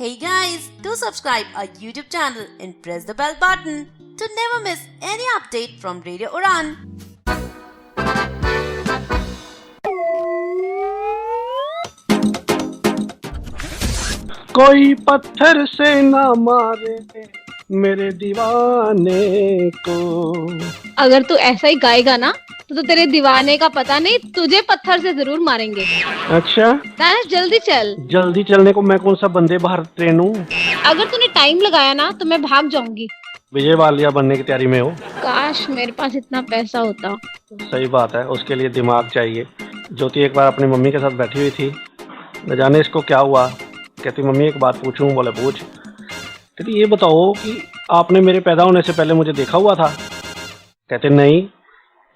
Hey guys, do subscribe our YouTube channel and press the bell button to never miss any update from Radio Udan. कोई पत्थर से ना मारे मेरे दीवाने को। अगर तू ऐसा ही गाएगा ना तो तेरे दीवाने का पता नहीं, तुझे पत्थर से जरूर मारेंगे। अच्छा दानिश जल्दी चल। जल्दी चलने को मैं कौन सा वंदे भारत ट्रेन हूँ? अगर तूने टाइम लगाया ना तो मैं भाग जाऊंगी। विजय वालिया बनने की तैयारी में हो? काश मेरे पास इतना पैसा होता। सही बात है, उसके लिए दिमाग चाहिए। ज्योति एक बार अपनी मम्मी के साथ बैठी हुई थी, न जाने इसको क्या हुआ। कहती मम्मी एक बात पूछूं? बोले पूछ। कहती ये बताओ कि आपने मेरे पैदा होने से पहले मुझे देखा हुआ था? कहते नहीं।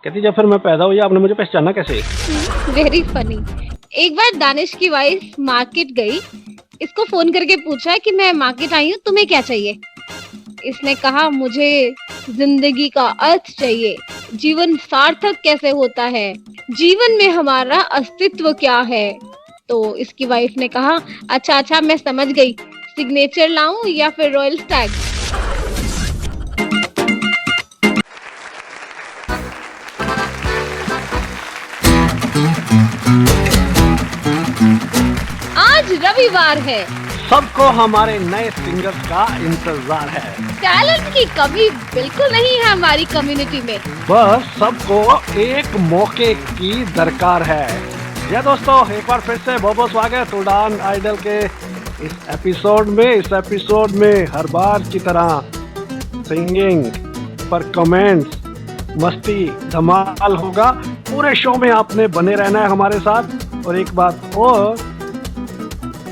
कहती जब फिर मैं पैदा हुई आपने मुझे पहचाना कैसे? Very funny. एक बार दानिश की वाइफ मार्केट गई, इसको फोन करके पूछा कि मैं मार्केट आई हूँ, तुम्हें क्या चाहिए? इसने कहा मुझे जिंदगी का अर्थ चाहिए, जीवन सार्थक कैसे होता है, जीवन में हमारा अस्तित्व क्या है। तो इसकी वाइफ ने कहा अच्छा मैं समझ गई, सिग्नेचर लाऊं या फिर रॉयल स्टैग? आज रविवार है, सबको हमारे नए सिंगर्स का इंतजार है। टैलेंट की कमी बिल्कुल नहीं है हमारी कम्युनिटी में, बस सबको एक मौके की दरकार है। या दोस्तों एक बार फिर से बहुत बहुत स्वागत उड़ान आइडल के इस एपिसोड में हर बार की तरह सिंगिंग पर कमेंट्स, मस्ती, धमाल होगा। पूरे शो में आपने बने रहना है हमारे साथ। और एक बात और,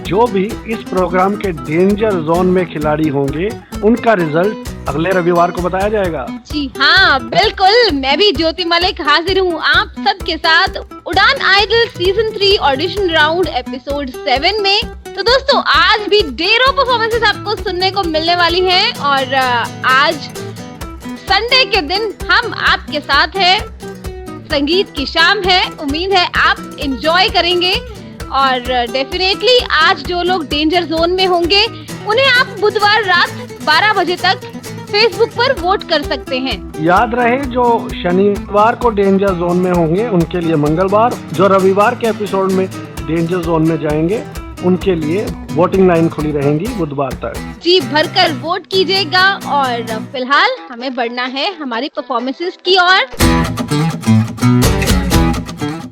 जो भी इस प्रोग्राम के डेंजर जोन में खिलाड़ी होंगे उनका रिजल्ट अगले रविवार को बताया जाएगा। जी हाँ बिल्कुल, मैं भी ज्योति मलिक हाजिर हूँ आप सबके साथ Udaan idol season 3 audition round episode 7 में। तो दोस्तों आज भी ढेरों परफॉर्मेंसेस आपको सुनने को मिलने वाली हैं और आज संडे के दिन हम आपके साथ हैं। संगीत की शाम है, उम्मीद है आप एंजॉय करेंगे। और डेफिनेटली आज जो लोग डेंजर जोन में होंगे उन्हें आप बुधवार रात 12 बजे तक फेसबुक पर वोट कर सकते हैं। याद रहे जो शनिवार को डेंजर जोन में होंगे उनके लिए मंगलवार, जो रविवार के एपिसोड में डेंजर जोन में जाएंगे उनके लिए वोटिंग लाइन खुली रहेंगी बुधवार तक। जी भरकर वोट कीजिएगा। और फिलहाल हमें बढ़ना है हमारी परफॉर्मेंसेस की ओर।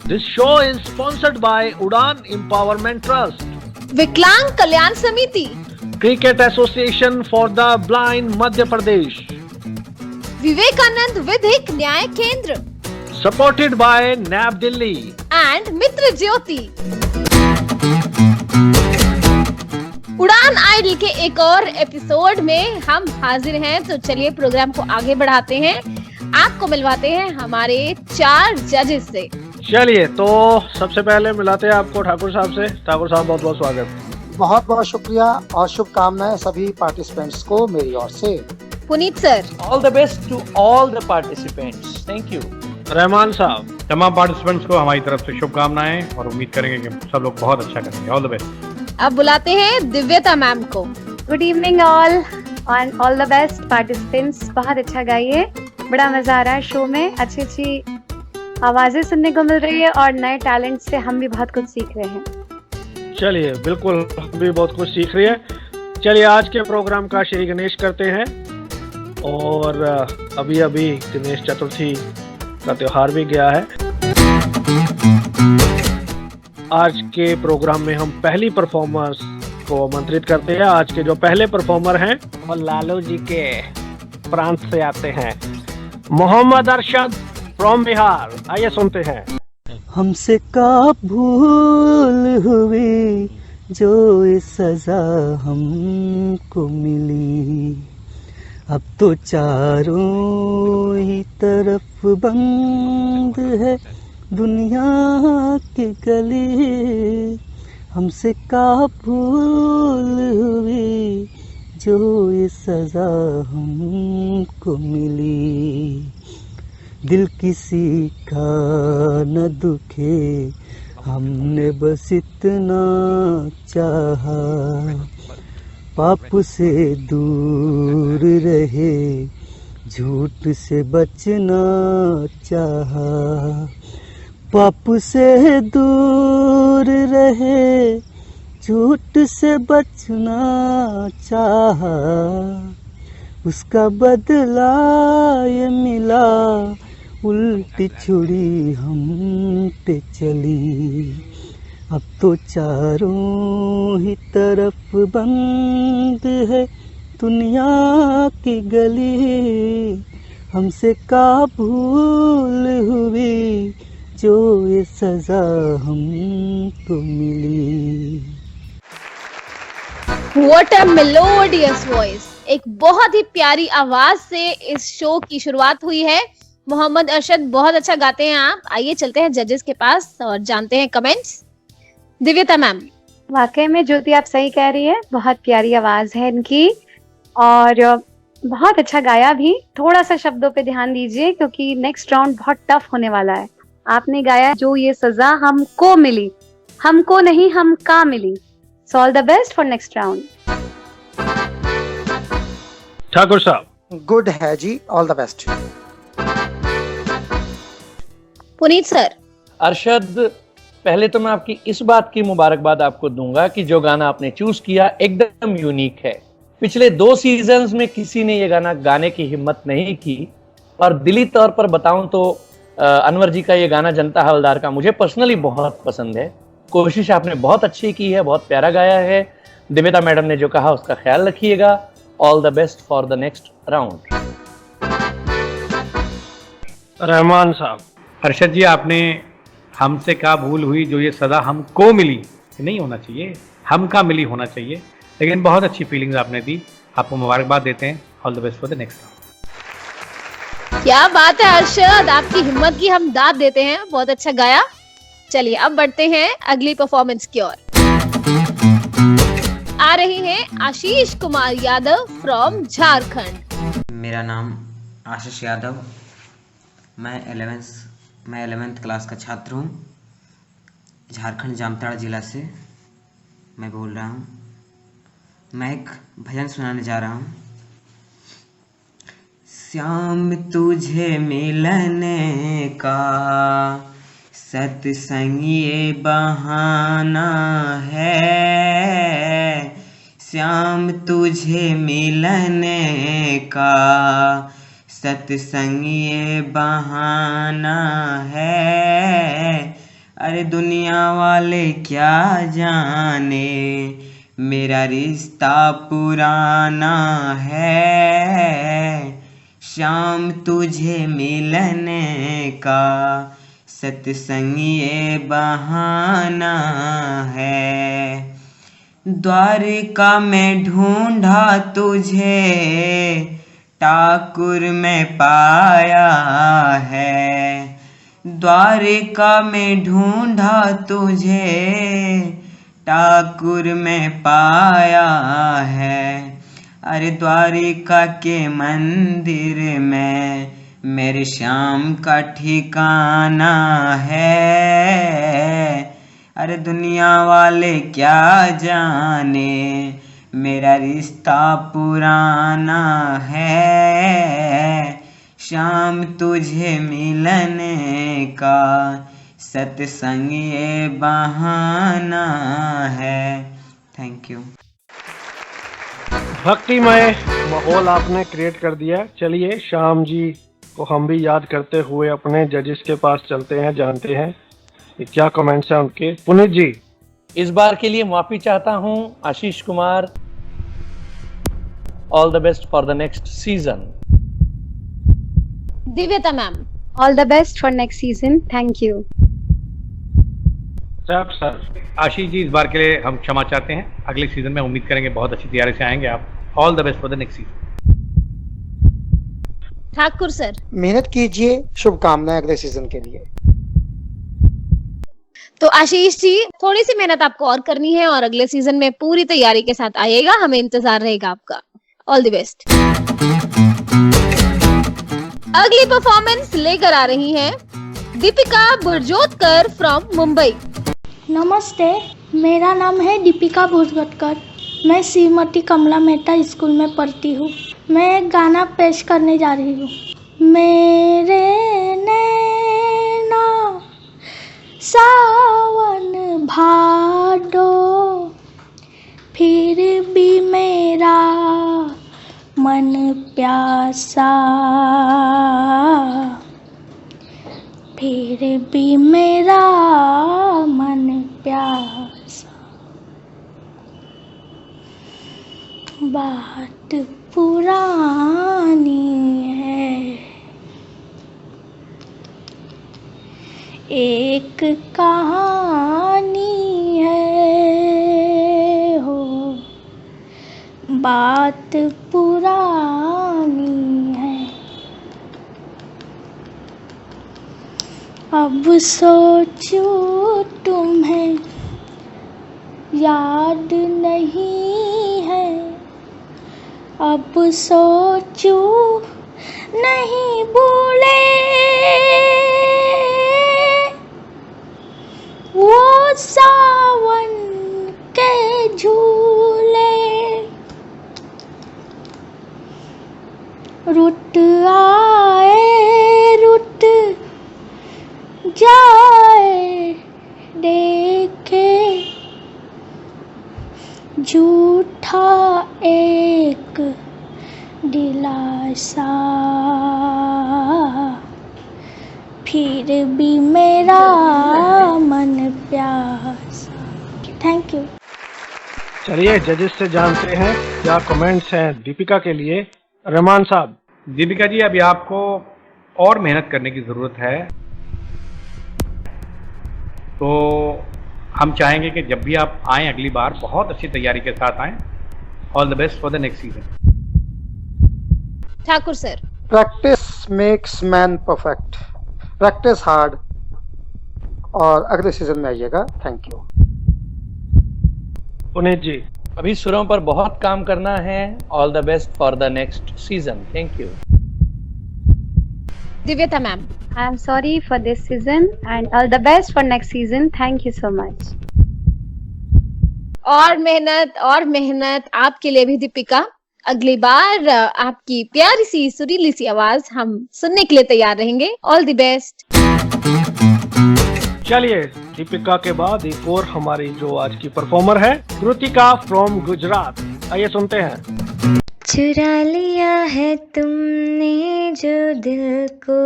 This show is sponsored by Udan Empowerment Trust, Viklang Kalyan समिति, Cricket Association for the Blind मध्य प्रदेश, विवेकानंद विधिक न्याय केंद्र, supported by NAB Delhi and Mitra Jyoti. Udaan idol के एक और एपिसोड में हम हाजिर हैं, तो चलिए प्रोग्राम को आगे बढ़ाते हैं। आपको मिलवाते हैं हमारे 4 जजेस से। चलिए तो सबसे पहले मिलाते हैं आपको ठाकुर साहब से। ठाकुर साहब बहुत बहुत स्वागत। बहुत बहुत शुक्रिया और शुभकामनाएं सभी पार्टिसिपेंट्स को मेरी ओर से। Puneet sir, all the best to all the participants, thank you. Rahman साहब, तमाम पार्टिसिपेंट्स को हमारी तरफ से शुभकामनाएं और उम्मीद करेंगे कि सब लोग बहुत अच्छा करेंगे। All the best. अब बुलाते हैं दिव्यता मैम को। Good evening all the best participants, बहुत अच्छा गाइए, बड़ा मजा आ रहा है शो में, अच्छी आवाजें सुनने को मिल रही है और नए टैलेंट से हम भी बहुत कुछ सीख रहे हैं। चलिए बिल्कुल, हम भी बहुत कुछ सीख रही है। चलिए आज के प्रोग्राम का श्री गणेश करते हैं। और अभी गणेश चतुर्थी का त्योहार भी गया है। आज के प्रोग्राम में हम पहली परफॉर्मर्स को आमंत्रित करते हैं। आज के जो पहले परफॉर्मर हैं वो लालू जी के प्रांत से आते हैं, मोहम्मद अरशद फ्रॉम बिहार। आइए सुनते हैं। हमसे का भूल हुई जो इस सजा हमको मिली, अब तो चारों ही तरफ बंद है दुनिया की गली। हमसे का भूल हुई जो इस सजा हमको मिली, दिल किसी का न दुखे हमने बस इतना चाहा, पाप से दूर रहे, झूठ से बचना चाहा। पाप से दूर रहे, झूठ से बचना चाहा। उसका बदला ये मिला, उल्टी छुरी हम पे चली। अब तो चारों ही तरफ बंद है दुनिया की गली। हमसे का भूल हुई जो ये सजा हमको मिली। What a melodious voice! एक बहुत ही प्यारी आवाज से इस शो की शुरुआत हुई है। मोहम्मद अरशद, बहुत अच्छा गाते हैं आप। आइए चलते हैं जजेस के पास और जानते हैं कमेंट्स। दिव्यता मैम। वाकई में ज्योति आप सही कह रही है, बहुत प्यारी आवाज है इनकी और बहुत अच्छा गाया भी। थोड़ा सा शब्दों पे ध्यान दीजिए क्योंकि नेक्स्ट राउंड बहुत टफ होने वाला है। आपने गाया जो ये सजा हमको मिली, हमको नहीं हमका मिली। So all the best for next round. Thakur साहब। गुड है जी, all the best. Puneet sir. Arshad, पहले तो मैं आपकी इस बात की मुबारकबाद आपको दूंगा कि जो गाना आपने चूज किया एकदम यूनिक है। पिछले 2 सीजन्स में किसी ने ये गाना गाने की हिम्मत नहीं की। और दिली तौर पर बताऊं तो अनवर जी का ये गाना जनता हवलदार का मुझे पर्सनली बहुत पसंद है। कोशिश आपने बहुत अच्छी की है, बहुत प्यारा गाया है। दिव्यता मैडम ने जो कहा उसका ख्याल रखिएगा। All the best for the next round. Rahman साहब। अरशद जी, आपने हमसे क्या भूल हुई जो ये सजा हमको मिली, नहीं होना चाहिए, हमका मिली होना चाहिए। लेकिन बहुत अच्छी फीलिंग्स आपने दी, आपको मुबारकबाद देते हैं। All the best for the next round. क्या बात है अरशद, आपकी हिम्मत की हम दाद देते हैं। बहुत अच्छा गाया। चलिए अब बढ़ते हैं अगली परफॉर्मेंस की ओर। आ रही हैं आशीष कुमार यादव फ्रॉम झारखंड। मेरा नाम आशीष यादव, मैं 11th क्लास का छात्र हूँ। झारखंड जामताड़ा जिला से मैं बोल रहा हूँ। मैं एक भजन सुनाने जा रहा हूँ। श्याम तुझे मिलने का सत्संग ये बहाना है। श्याम तुझे मिलने का सत्संग ये बहाना है। अरे दुनिया वाले क्या जाने मेरा रिश्ता पुराना है। शाम तुझे मिलने का सत्संग ये बहाना है। द्वारिका में ढूंढा तुझे ठाकुर में पाया है। द्वारिका में ढूंढा तुझे ठाकुर में पाया है। अरे द्वारिका के मंदिर में मेरे श्याम का ठिकाना है। अरे दुनिया वाले क्या जाने मेरा रिश्ता पुराना है। शाम तुझे मिलने का सत्संग ये बहाना है। Thank you. भक्तिमय माहौल आपने क्रिएट कर दिया। चलिए श्याम जी को हम भी याद करते हुए अपने जजेस के पास चलते हैं, जानते हैं कि क्या कमेंट्स हैं उनके। पुनीत जी। इस बार के लिए माफी चाहता हूं Ashish Kumar. All the best for the next season. Divyata ma'am. All the best for next season. Thank you. Sir. Ashish ji, इस बार के लिए हम क्षमा चाहते हैं। अगले सीजन में उम्मीद करेंगे बहुत अच्छी तैयारी से आएंगे आप। All the best for the next season. Thakur sir. मेहनत कीजिए, शुभकामनाएं अगले सीजन के लिए। तो आशीष जी, थोड़ी सी मेहनत आपको और करनी है और अगले सीजन में पूरी तैयारी के साथ आइएगा। हमें इंतजार रहेगा आपका। All the best. अगली परफॉर्मेंस लेकर आ रही हैं दीपिका बुरजोतकर फ्रॉम मुंबई। नमस्ते, मेरा नाम है दीपिका बुरजोतकर। मैं श्रीमती कमला मेहता स्कूल में पढ़ती हूँ। मैं एक गाना पेश करने जा रही हूँ। मेरे नैना सावन भादो, फिर भी मेरा मन प्यासा, फिर भी मेरा मन प्यासा। बात पुरानी है, एक कहानी है हो, बात पुरानी है। अब सोचूं तुम्हें याद नहीं है, अब सोचूं नहीं भूले वो सावन के झूले। रुत आए रुत जाए, देखे झूठा एक दिलासा, फिर भी मेरा मन प्यासा। Thank you. चलिए जजेस से जानते हैं क्या कमेंट्स हैं दीपिका के लिए। रहमान साहब। दीपिका जी, अभी आपको और मेहनत करने की ज़रूरत है, तो हम चाहेंगे कि जब भी आप आएँ अगली बार बहुत अच्छी तैयारी के साथ आएँ। All the best for the next season. Thakur sir. Practice makes man perfect, practice hard, और अगले सीजन में आइएगा। Thank you. पुनीत जी। अभी सुरों पर बहुत काम करना है। All the best for the next season. Thank you. Divyata ma'am. I am sorry for this season and all the best for next season. Thank you so much. और मेहनत आपके लिए भी दीपिका। अगली बार आपकी प्यारी सी सुरीली सी आवाज हम सुनने के लिए तैयार रहेंगे। All the best. चलिए दीपिका के बाद एक और हमारी जो आज की परफॉर्मर है, कृतिका फ्रॉम गुजरात। आइए सुनते हैं। चुरा लिया है तुमने जो दिल को,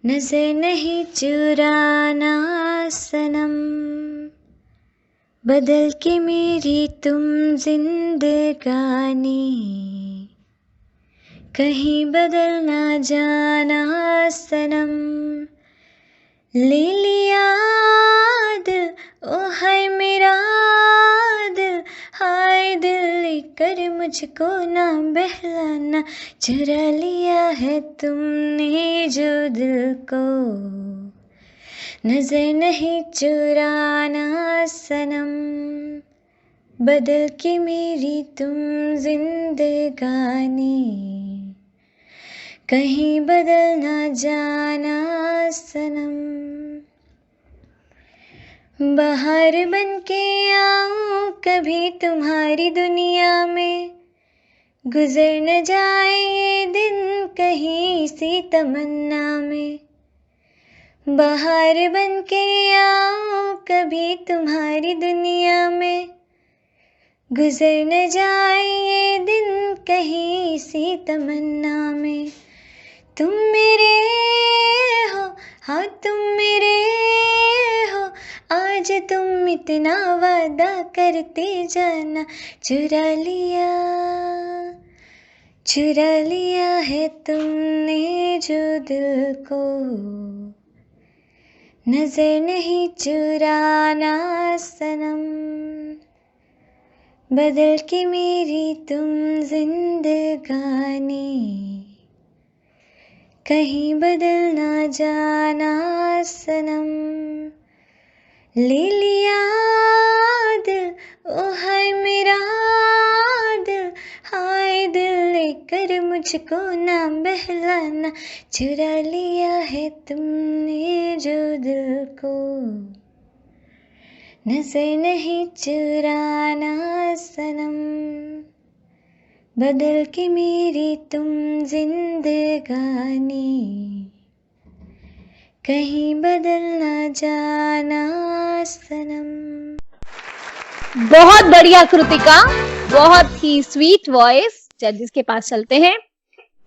नजर नहीं चुराना सनम, बदल के मेरी तुम जिंदगानी, कहीं बदल ना जाना सनम। ले लिया दिल, ओ हाय मेरा दिल, हाय दिल लेकर मुझको ना बहलाना, चुरा लिया है तुमने जो दिल को, नजर नहीं चुराना सनम, बदल के मेरी तुम जिंदगानी, कहीं बदल ना जाना सनम। बाहर बन के आऊं कभी तुम्हारी दुनिया में, गुजर न जाए ये दिन कहीं सी तमन्ना में। बाहर बन के आऊं कभी तुम्हारी दुनिया में, गुजर न जाए ये दिन कहीं सी तमन्ना में। तुम मेरे हो, हाँ तुम मेरे हो, आज तुम इतना वादा करते जाना, चुरा लिया है तुमने जो दिल को, नजर नहीं चुराना सनम, बदल के मेरी तुम जिंदगानी, कहीं बदल ना जाना सनम। ले लिया दिल, ओ हाय मेरा दिल, हाय दिल लेकर मुझको ना बहलाना, चुरा लिया है तुमने जो दिल को, नजर नहीं चुराना सनम, बदल के मेरी तुम जिंदगानी, कहीं बदल ना जाना सनम। बहुत बढ़िया कृतिका, बहुत ही स्वीट वॉइस। जजेस के पास चलते हैं।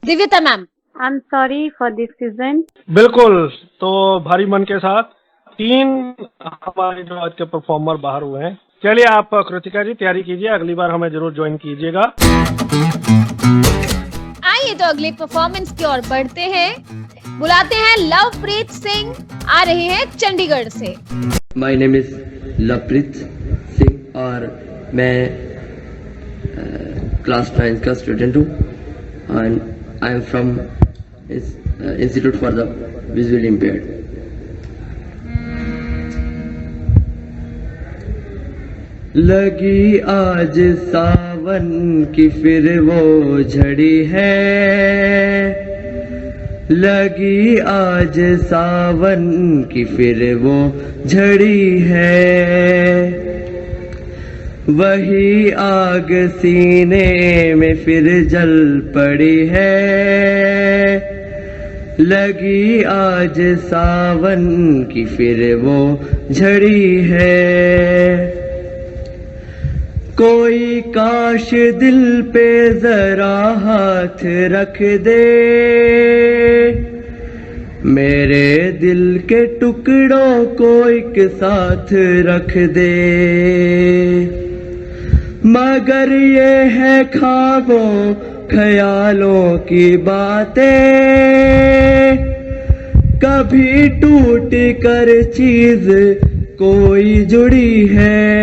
Divyata ma'am, I am sorry for this season. बिल्कुल, तो भारी मन के साथ 3 हमारे जो आज के परफॉर्मर बाहर हुए हैं। चलिए आप कृतिका जी तैयारी कीजिए, अगली बार हमें जरूर ज्वाइन कीजिएगा। आइए तो अगले परफॉर्मेंस की ओर बढ़ते हैं। बुलाते हैं लवप्रीत सिंह, आ रहे हैं चंडीगढ़ से। My name is Lovepreet Singh और मैं क्लास 9 का स्टूडेंट हूँ and I am from institute for the visually impaired. लगी आज सावन की फिर वो झड़ी है, लगी आज सावन की फिर वो झड़ी है, वही आग सीने में फिर जल पड़ी है, लगी आज सावन की फिर वो झड़ी है। कोई काश दिल पे जरा हाथ रख दे, मेरे दिल के टुकड़ों को एक साथ रख दे, मगर ये है ख्वाबों ख्यालों की बातें, कभी टूट कर चीज कोई जुड़ी है,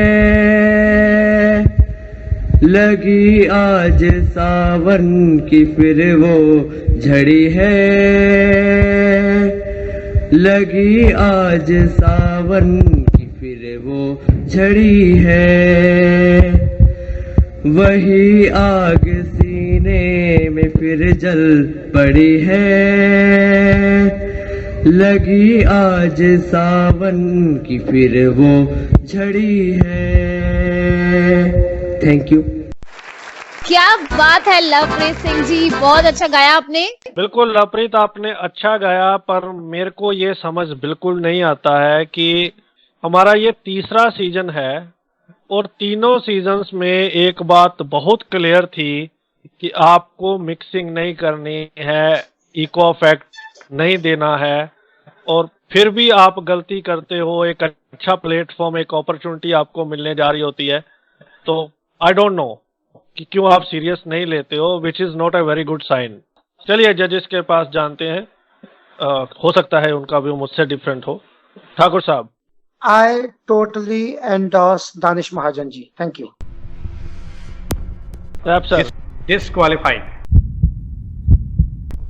लगी आज सावन की फिर वो झड़ी है, लगी आज सावन की फिर वो झड़ी है, वही आग सीने में फिर जल पड़ी है, लगी आज सावन की फिर वो झड़ी है। Thank you. क्या बात है लवप्रीत सिंह जी, बहुत अच्छा गाया आपने। बिल्कुल लवप्रीत, आपने अच्छा गाया, पर मेरे को ये समझ बिल्कुल नहीं आता है कि हमारा ये 3रा सीजन है और तीनों सीजन्स में एक बात बहुत क्लियर थी कि आपको मिक्सिंग नहीं करनी है, इको इफेक्ट नहीं देना है, और फिर भी आप गलती करते हो। एक अच्छा प्लेटफॉर्म, एक अपॉर्चुनिटी आपको मिलने जा रही होती है, तो आई डोंट नो कि क्यों आप सीरियस नहीं लेते हो, which is not a very good sign. चलिए जजेस के पास जानते हैं, हो सकता है उनका व्यू मुझसे डिफरेंट हो। ठाकुर साहब। I totally endorse Danish Mahajan ji, thank you. Sir. Disqualified.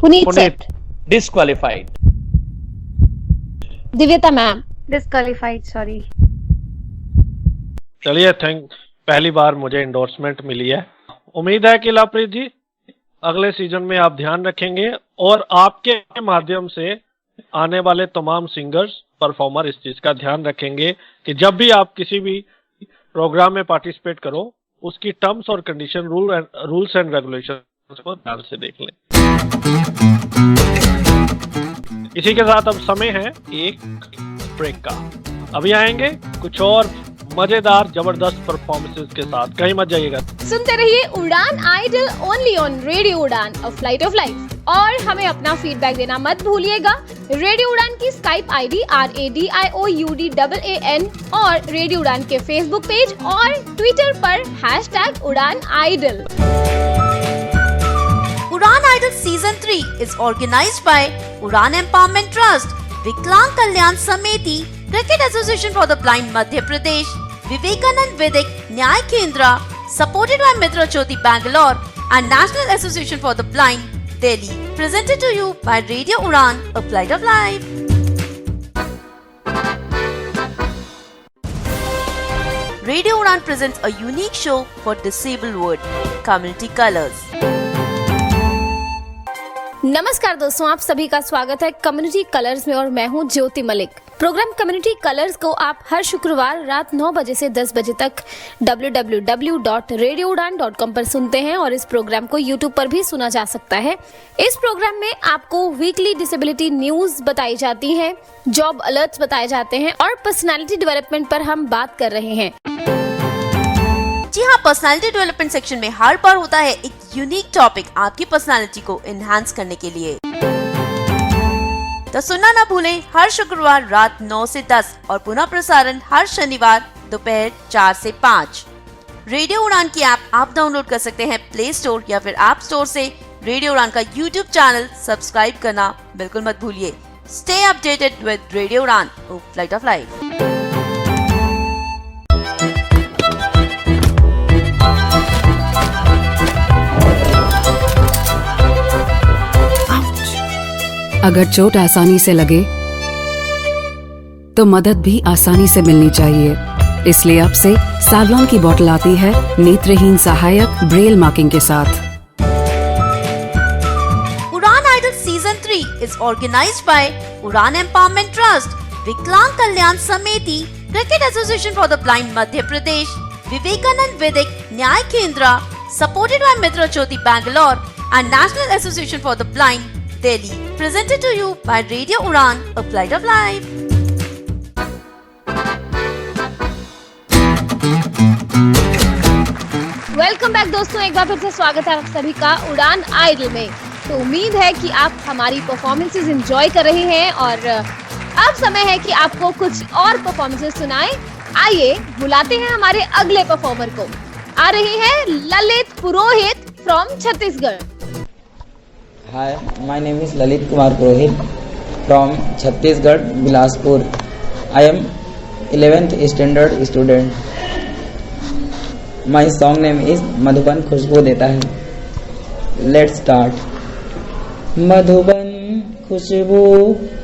Puneet disqualified. Divyata ma'am disqualified, sorry. चलिए पहली बार मुझे एंडोर्समेंट मिली है। उम्मीद है कि लवप्रीत जी अगले सीजन में आप ध्यान रखेंगे और आपके माध्यम से आने वाले तमाम सिंगर्स, परफॉर्मर इस चीज का ध्यान रखेंगे कि जब भी आप किसी भी प्रोग्राम में पार्टिसिपेट करो, उसकी टर्म्स और कंडीशन, रूल्स एंड रेगुलेशंस को ध्यान से देख लें। इसी के साथ अब समय है एक ब्रेक का। अभी आएंगे कुछ और मजेदार जबरदस्त परफॉर्मेंसेस के साथ, कहीं मत जाइएगा। सुनते रहिए उड़ान idol only on radio Udaan, a flight of life. और हमें अपना फीडबैक देना मत भूलिएगा। रेडियो उड़ान की स्काइप आईडी RADIOUDAAN और रेडियो उड़ान के फेसबुक पेज और ट्विटर पर #Uड़ानAidol। Udan Idol Season 3 is organized by Udan Empowerment Trust, Viklang Kalyan Samiti, Cricket Association for the Blind Madhya Pradesh, Vivekanand Vedic Nyay Kendra, supported by Mitra Jyoti Bangalore and National Association for the Blind, Delhi. Presented to you by Radio Udan, a flight of life. Radio Udan presents a unique show for disabled world, Community Colors. नमस्कार दोस्तों, आप सभी का स्वागत है community colours में और मैं हूं ज्योति मलिक। प्रोग्राम कम्युनिटी कलर्स को आप हर शुक्रवार रात 9 बजे से 10 बजे तक www.radioudan.com पर सुनते हैं और इस प्रोग्राम को YouTube पर भी सुना जा सकता है। इस प्रोग्राम में आपको वीकली डिसेबिलिटी न्यूज बताई जाती है, जॉब अलर्ट्स बताए जाते हैं और पर्सनालिटी डेवलपमेंट पर हम बात कर रहे हैं। जी हाँ, पर्सनालिटी डेवलपमेंट सेक्शन में हर बार होता है एक यूनिक टॉपिक आपकी पर्सनालिटी को एनहांस करने के लिए। तो सुनना ना भूलें हर शुक्रवार रात 9 से 10 और पुनः प्रसारण हर शनिवार दोपहर 4 से 5। रेडियो उड़ान की ऐप आप डाउनलोड कर सकते हैं प्ले स्टोर या फिर ऐप स्टोर से। रेडियो उड़ान का यूट्यूब चैनल सब्सक्राइब करना बिल्कुल मत भूलिए। स्टे अपडेटेड विद रेडियो उड़ान, फ्लाइट ऑफ लाइफ। अगर चोट आसानी से लगे तो मदद भी आसानी से मिलनी चाहिए। इसलिए अब से सैवलॉन की बोतल आती है नेत्रहीन सहायक ब्रेल मार्किंग के साथ। Udaan idol season 3 is organized by Udaan empowerment trust, Viklang Kalyan Samiti, cricket association for the blind Madhya Pradesh, Vivekanand Vaidik Nyay Kendra, supported by Mitra Jyoti Bangalore and national association for the blind Delhi, presented to you by Radio Udan, a flight of life. Welcome back दोस्तों, एक बार फिर से स्वागत है आप सभी का उड़ान आइडल में। तो उम्मीद है कि आप हमारी परफॉर्मेंसेस एंजॉय कर रहे हैं और अब समय है कि आपको कुछ और परफॉर्मेंसेस सुनाएं। आइए बुलाते हैं हमारे अगले परफॉर्मर को। आ रहे हैं Lalit Purohit from Chhattisgarh. Hi, my name is Lalit Kumar Purohit from Chhattisgarh, Bilaspur. I am 11th standard student. My song name is मधुबन खुशबू देता है। Let's start. मधुबन खुशबू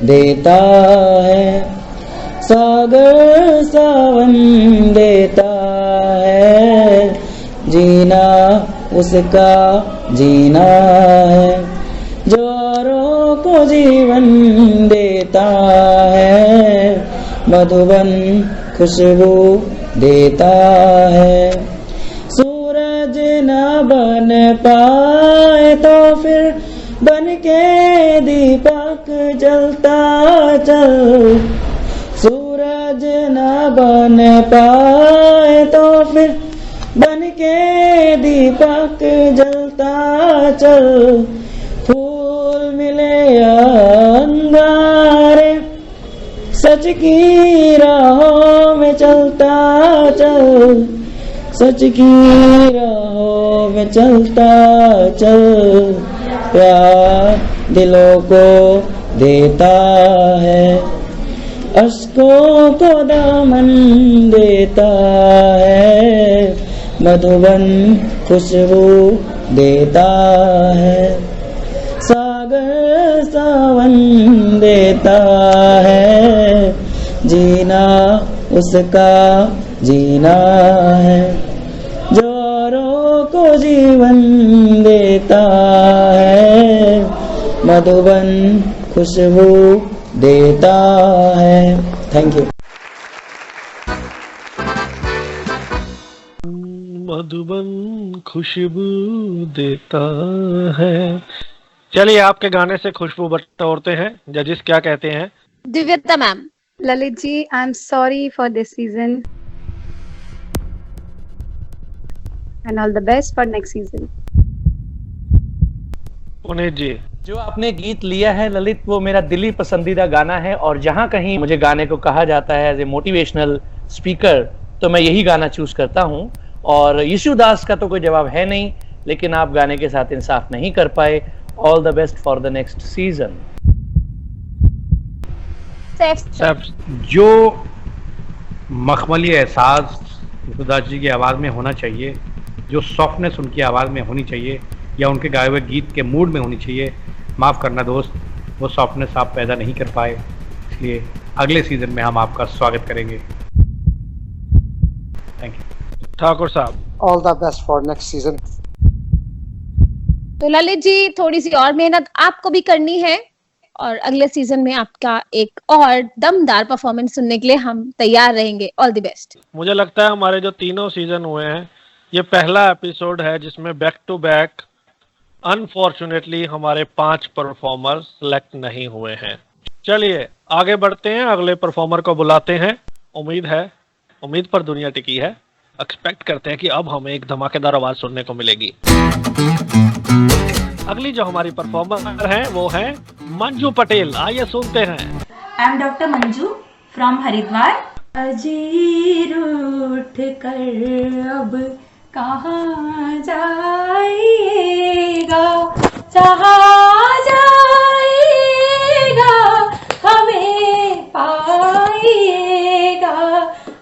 देता है, सागर सावन देता है, जीना उसका जीना है, जो औरों को जीवन देता है, मधुबन खुशबू देता है। सूरज न बन पाए तो फिर बन के दीपक जलता चल, सूरज न बन पाए तो फिर बन के दीपक जलता चल, फूल मिले अंगारे सच की राहों में चलता चल, सच की राहों में चलता चल, प्यार दिलों को देता है, अश्कों को दामन देता है, मधुबन खुशबू देता है, सागर सावन देता है, जीना उसका जीना है, जो औरों को जीवन देता है, मधुबन खुशबू देता है। Thank you. मधुबन खुशबू देता है। चलिए आपके गाने से खुशबू बटोरते हैं। जजिस क्या कहते हैं? Divyata ma'am. Lalit ji, I am sorry for this season and all the best for next season. Puneet ji, जो आपने गीत लिया है ललित, वो मेरा दिली पसंदीदा गाना है और जहां कहीं मुझे गाने को कहा जाता है एज ए मोटिवेशनल स्पीकर तो मैं यही गाना चूज करता हूं। और यीशुदास का तो कोई जवाब है नहीं, लेकिन आप गाने के साथ इंसाफ नहीं कर पाए। All the best for the next season. जो मखमली एहसास यीशुदास जी की आवाज़ में होना चाहिए, जो सॉफ्टनेस उनकी आवाज़ में होनी चाहिए या उनके गाए हुए गीत के मूड में होनी चाहिए, माफ़ करना दोस्त, वो सॉफ्टनेस आप पैदा नहीं कर पाए। इसलिए अगले सीजन में हम आपका स्वागत करेंगे। Thank you. ठाकुर साहब, all the best for next season. तो ललित जी, थोड़ी सी और मेहनत आपको भी करनी है और अगले सीजन में आपका एक और दमदार परफॉर्मेंस सुनने के लिए हम तैयार रहेंगे। All the best. मुझे लगता है हमारे जो तीनों सीजन हुए हैं, ये पहला एपिसोड है जिसमें बैक टू बैक अनफॉर्चुनेटली हमारे 5 परफॉर्मर सेलेक्ट नहीं हुए हैं। चलिए आगे बढ़ते हैं, अगले परफॉर्मर को बुलाते हैं। उम्मीद पर दुनिया टिकी है। एक्सपेक्ट करते हैं कि अब हमें एक धमाकेदार आवाज सुनने को मिलेगी। अगली जो हमारी परफॉर्मर है वो है मंजू पटेल। आइए सुनते हैं। I am doctor Manju from Haridwar. अजीर उठ कर अब कहाँ जाएगा, जहाँ जाएगा हमें पाएगा।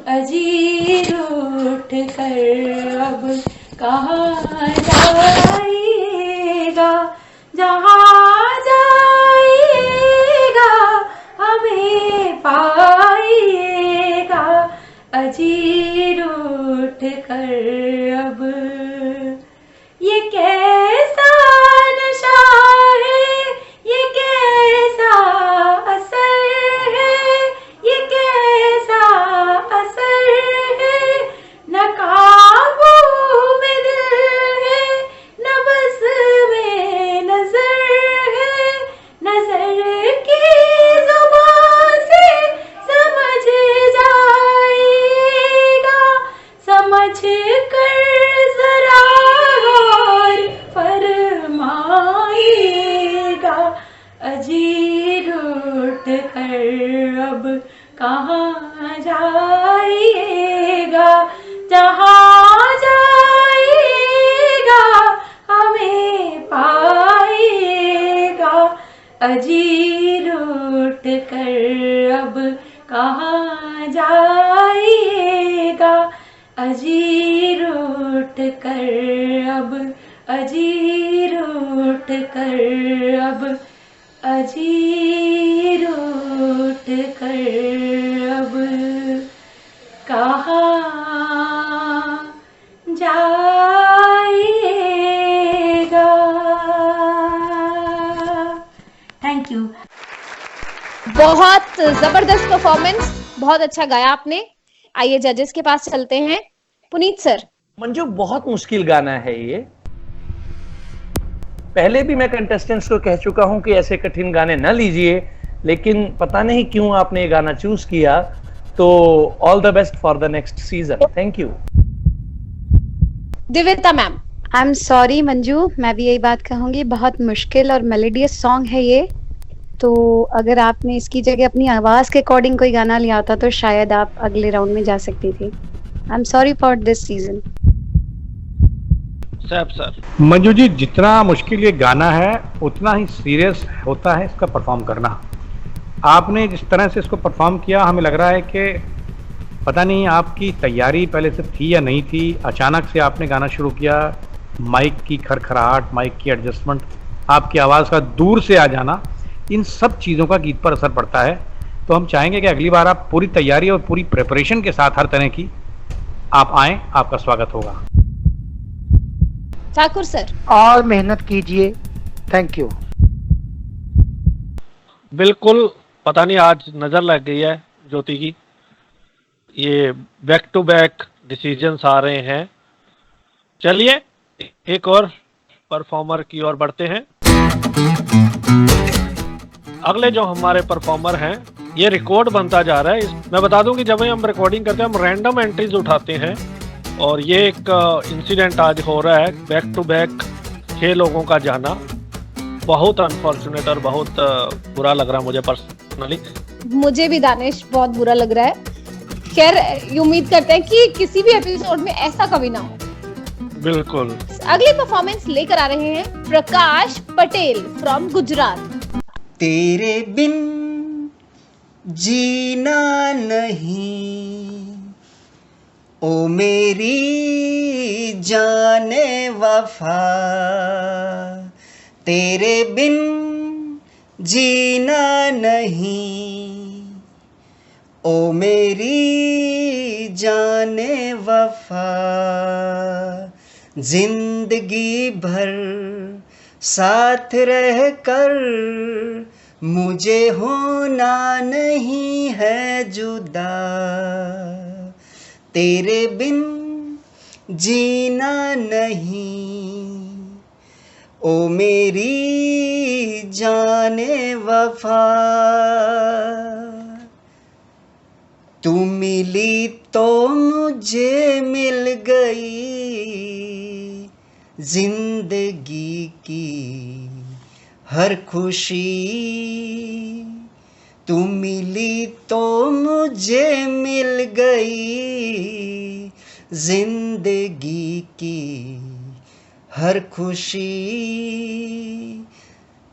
अजीर उठ कर अब कहाँ जाएगा, जहाँ जाएगा हमें पाएगा। अजीर उठ कर अब ये कैसा नशा है, ये कैसा असर है, ये कैसा असर है। न काबू में दिल है, न बस में नजर है। नजर की जुबान से समझ जाएगा, समझ कर जरा गौर फरमाएगा। अजीर उठ कर अब कहाँ जाएगा, जहाँ जाएगा हमें पाएगा। अजीर उठ कर अब कहाँ जाएगा, अजीर उठ कर अब, अजीर उठ कर अब, अजीर उठ कर अब कहाँ जाएगा। Thank you. बहुत जबरदस्त परफॉर्मेंस, बहुत अच्छा गाया आपने। आइए जजेस के पास चलते हैं। पुनीत सर। मंजू, बहुत मुश्किल गाना है ये। पहले भी मैं कंटेस्टेंट्स को कह चुका हूं कि ऐसे कठिन गाने न लीजिए, लेकिन पता नहीं क्यों आपने ये गाना चूज किया। तो all the best for the next season. Thank you. Divyata ma'am. I am sorry Manju, मैं भी यही बात कहूंगी, बहुत मुश्किल और मेलोडियस सॉन्ग है ये। तो अगर आपने इसकी जगह अपनी आवाज के अकॉर्डिंग कोई गाना लिया होता तो शायद आप अगले राउंड में जा सकती थी। I am sorry for this season. Sir Manju ji, जितना मुश्किल ये गाना है उतना ही सीरियस होता है इसका परफॉर्म करना। आपने जिस तरह से इसको परफॉर्म किया, हमें लग रहा है कि पता नहीं आपकी तैयारी पहले से थी या नहीं थी। अचानक से आपने गाना शुरू किया, माइक की खरखराहट, माइक की एडजस्टमेंट, आपकी आवाज़ का दूर से आ जाना, इन सब चीज़ों का गीत पर असर पड़ता है। तो हम चाहेंगे कि अगली बार आप पूरी तैयारी और पूरी प्रिपरेशन के साथ हर तरह की आप आएँ, आपका स्वागत होगा। ठाकुर सर। और मेहनत कीजिए। Thank you. बिल्कुल, पता नहीं आज नजर लग गई है ज्योति की। ये बैक टू बैक डिसीजंस आ रहे हैं। चलिए एक और परफॉर्मर की ओर बढ़ते हैं। अगले जो हमारे परफॉर्मर हैं, ये रिकॉर्ड बनता जा रहा है। मैं बता दूं कि जब हम रिकॉर्डिंग करते हैं हम रैंडम एंट्रीज उठाते हैं, और ये एक इंसिडेंट आज हो रहा है। बैक टू बैक 6 लोगों का जाना बहुत अनफॉर्चुनेट और बहुत बुरा लग रहा है मुझे पर्सनली। मुझे भी दानिश बहुत बुरा लग रहा है। खैर उम्मीद करते हैं कि किसी भी एपिसोड में ऐसा कभी ना हो। बिल्कुल। अगली परफॉर्मेंस लेकर आ रहे हैं प्रकाश पटेल फ्रॉम गुजरात। तेरे बिन जीना नहीं, ओ मेरी जाने वफा, तेरे बिन जीना नहीं, ओ मेरी जाने वफा, जिंदगी भर साथ रह कर मुझे होना नहीं है जुदा, तेरे बिन जीना नहीं। ओ मेरी जाने वफा, तू मिली तो मुझे मिल गई जिंदगी की हर खुशी। तू मिली तो मुझे मिल गई जिंदगी की हर खुशी।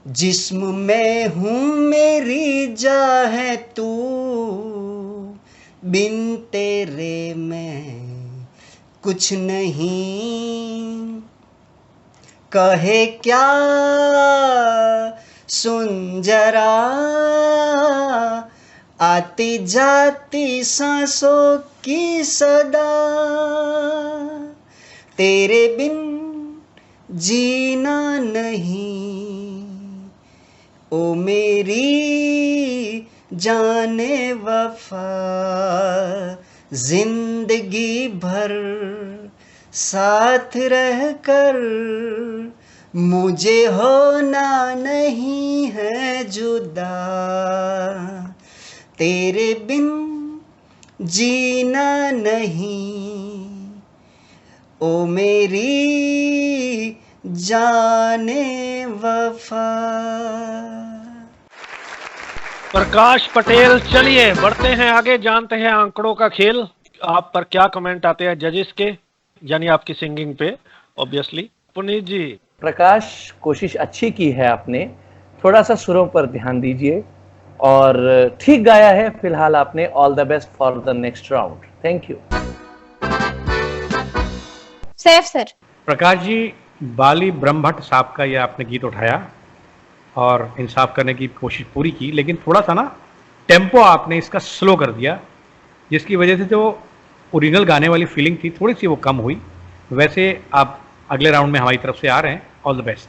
जिस्म में हूँ मेरी जा है तू, बिन तेरे मैं कुछ नहीं। कहे क्या सुन जरा, आती जाती सांसों की सदा। तेरे बिन जीना नहीं, ओ मेरी जाने वफा। जिंदगी भर साथ रहकर मुझे होना नहीं है जुदा, तेरे बिन जीना नहीं, ओ मेरी जाने वफा। प्रकाश पटेल, चलिए बढ़ते हैं आगे, जानते हैं आंकड़ों का खेल। आप पर क्या कमेंट आते हैं जजेस के, यानी आपकी सिंगिंग पे ऑब्वियसली। पुनीत जी। प्रकाश, कोशिश अच्छी की है आपने, थोड़ा सा सुरों पर ध्यान दीजिए और ठीक गाया है फिलहाल आपने। All the best for the next round. Thank you. Saif sir. Prakash ji, Bali Brahmbhatt साहब का ये आपने गीत उठाया और इंसाफ करने की कोशिश पूरी की, लेकिन थोड़ा सा ना टेम्पो आपने इसका स्लो कर दिया, जिसकी वजह से जो ओरिजिनल गाने वाली फीलिंग थी थोड़ी सी वो कम हुई। वैसे आप अगले राउंड में हमारी तरफ से आ रहे हैं। All the best.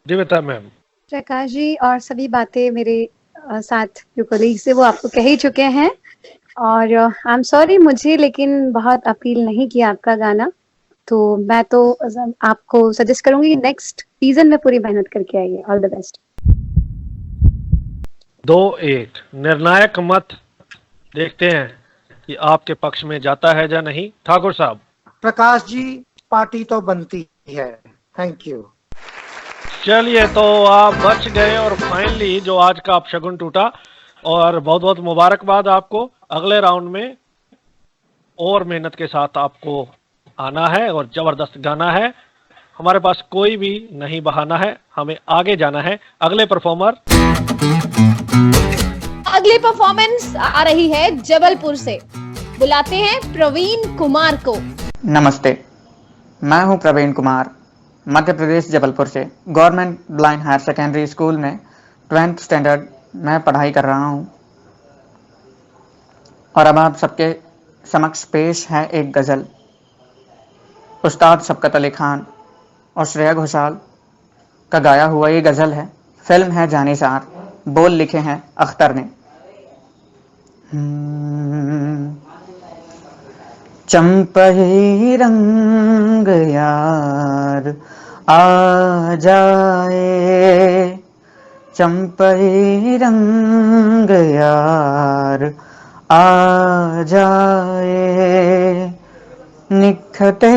Divyata ma'am. Prakash ji, और सभी बातें मेरे साथ जो कलीग से वो आपको कह ही चुके हैं, और आई एम सॉरी मुझे लेकिन बहुत अपील नहीं किया आपका गाना, तो मैं तो आपको सजेस्ट करूंगी नेक्स्ट सीजन में पूरी मेहनत करके आइए। All the best. 2-1 निर्णायक मत, देखते हैं कि आपके पक्ष में जाता है या नहीं। ठाकुर साहब। प्रकाश जी, पार्टी तो बनती है। Thank you. चलिए, तो आप बच गए और फाइनली जो आज का अपशगुन टूटा, और बहुत बहुत मुबारकबाद आपको। अगले राउंड में और मेहनत के साथ आपको आना है और जबरदस्त गाना है। हमारे पास कोई भी नहीं बहाना है, हमें आगे जाना है। अगले परफॉर्मर। अगली परफॉर्मेंस आ रही है जबलपुर से, बुलाते हैं प्रवीण कुमार को। नमस्ते, मैं हूं प्रवीण कुमार, मध्य प्रदेश जबलपुर से। Government blind higher secondary school में 12th स्टैंडर्ड में पढ़ाई कर रहा हूं, और अब आप सबके समक्ष पेश है एक गज़ल। उस्ताद शफ़क़त अली खान और श्रेया घोषाल का गाया हुआ ये गज़ल है। फिल्म है जानिसार, बोल लिखे हैं अख्तर ने। चंपही रंग यार आ जाए, चंपही रंग यार आ जाए, निखटे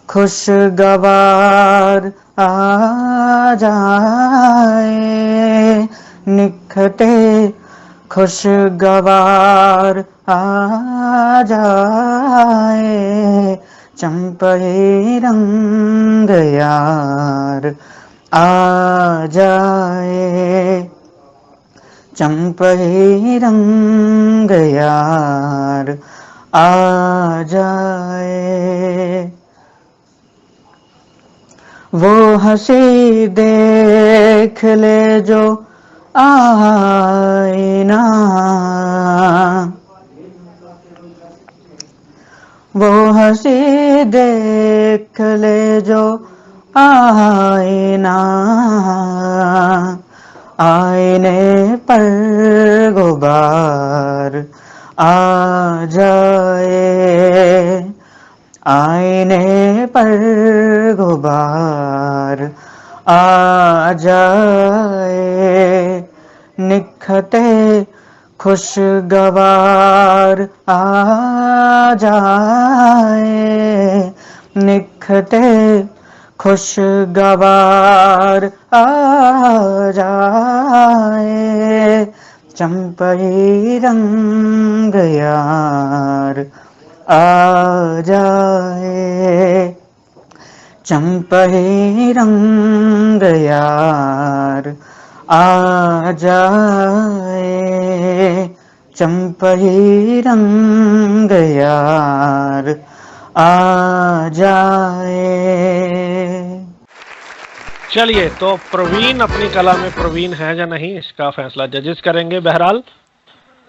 खुशगवार आ जाए, निखटे खुशगवार आ जाए, चंपही रंग यार आ जाए, चंपही रंग यार आ जाए। वो हंसी देख ले जो आईना, वो हंसी देख ले जो आईना, आईने पर गुबार आ जाए, आईने पर गुबार आ जाए, निखते खुशगवार आ जाए, निखते खुशगवार आ जाए, चंपई रंग यार आ जाए, चंपई रंग यार आ जाए, चंपई रंग यार आ जाए। चलिए, तो प्रवीण अपनी कला में प्रवीण है या नहीं, इसका फैसला जजेस करेंगे। बहरहाल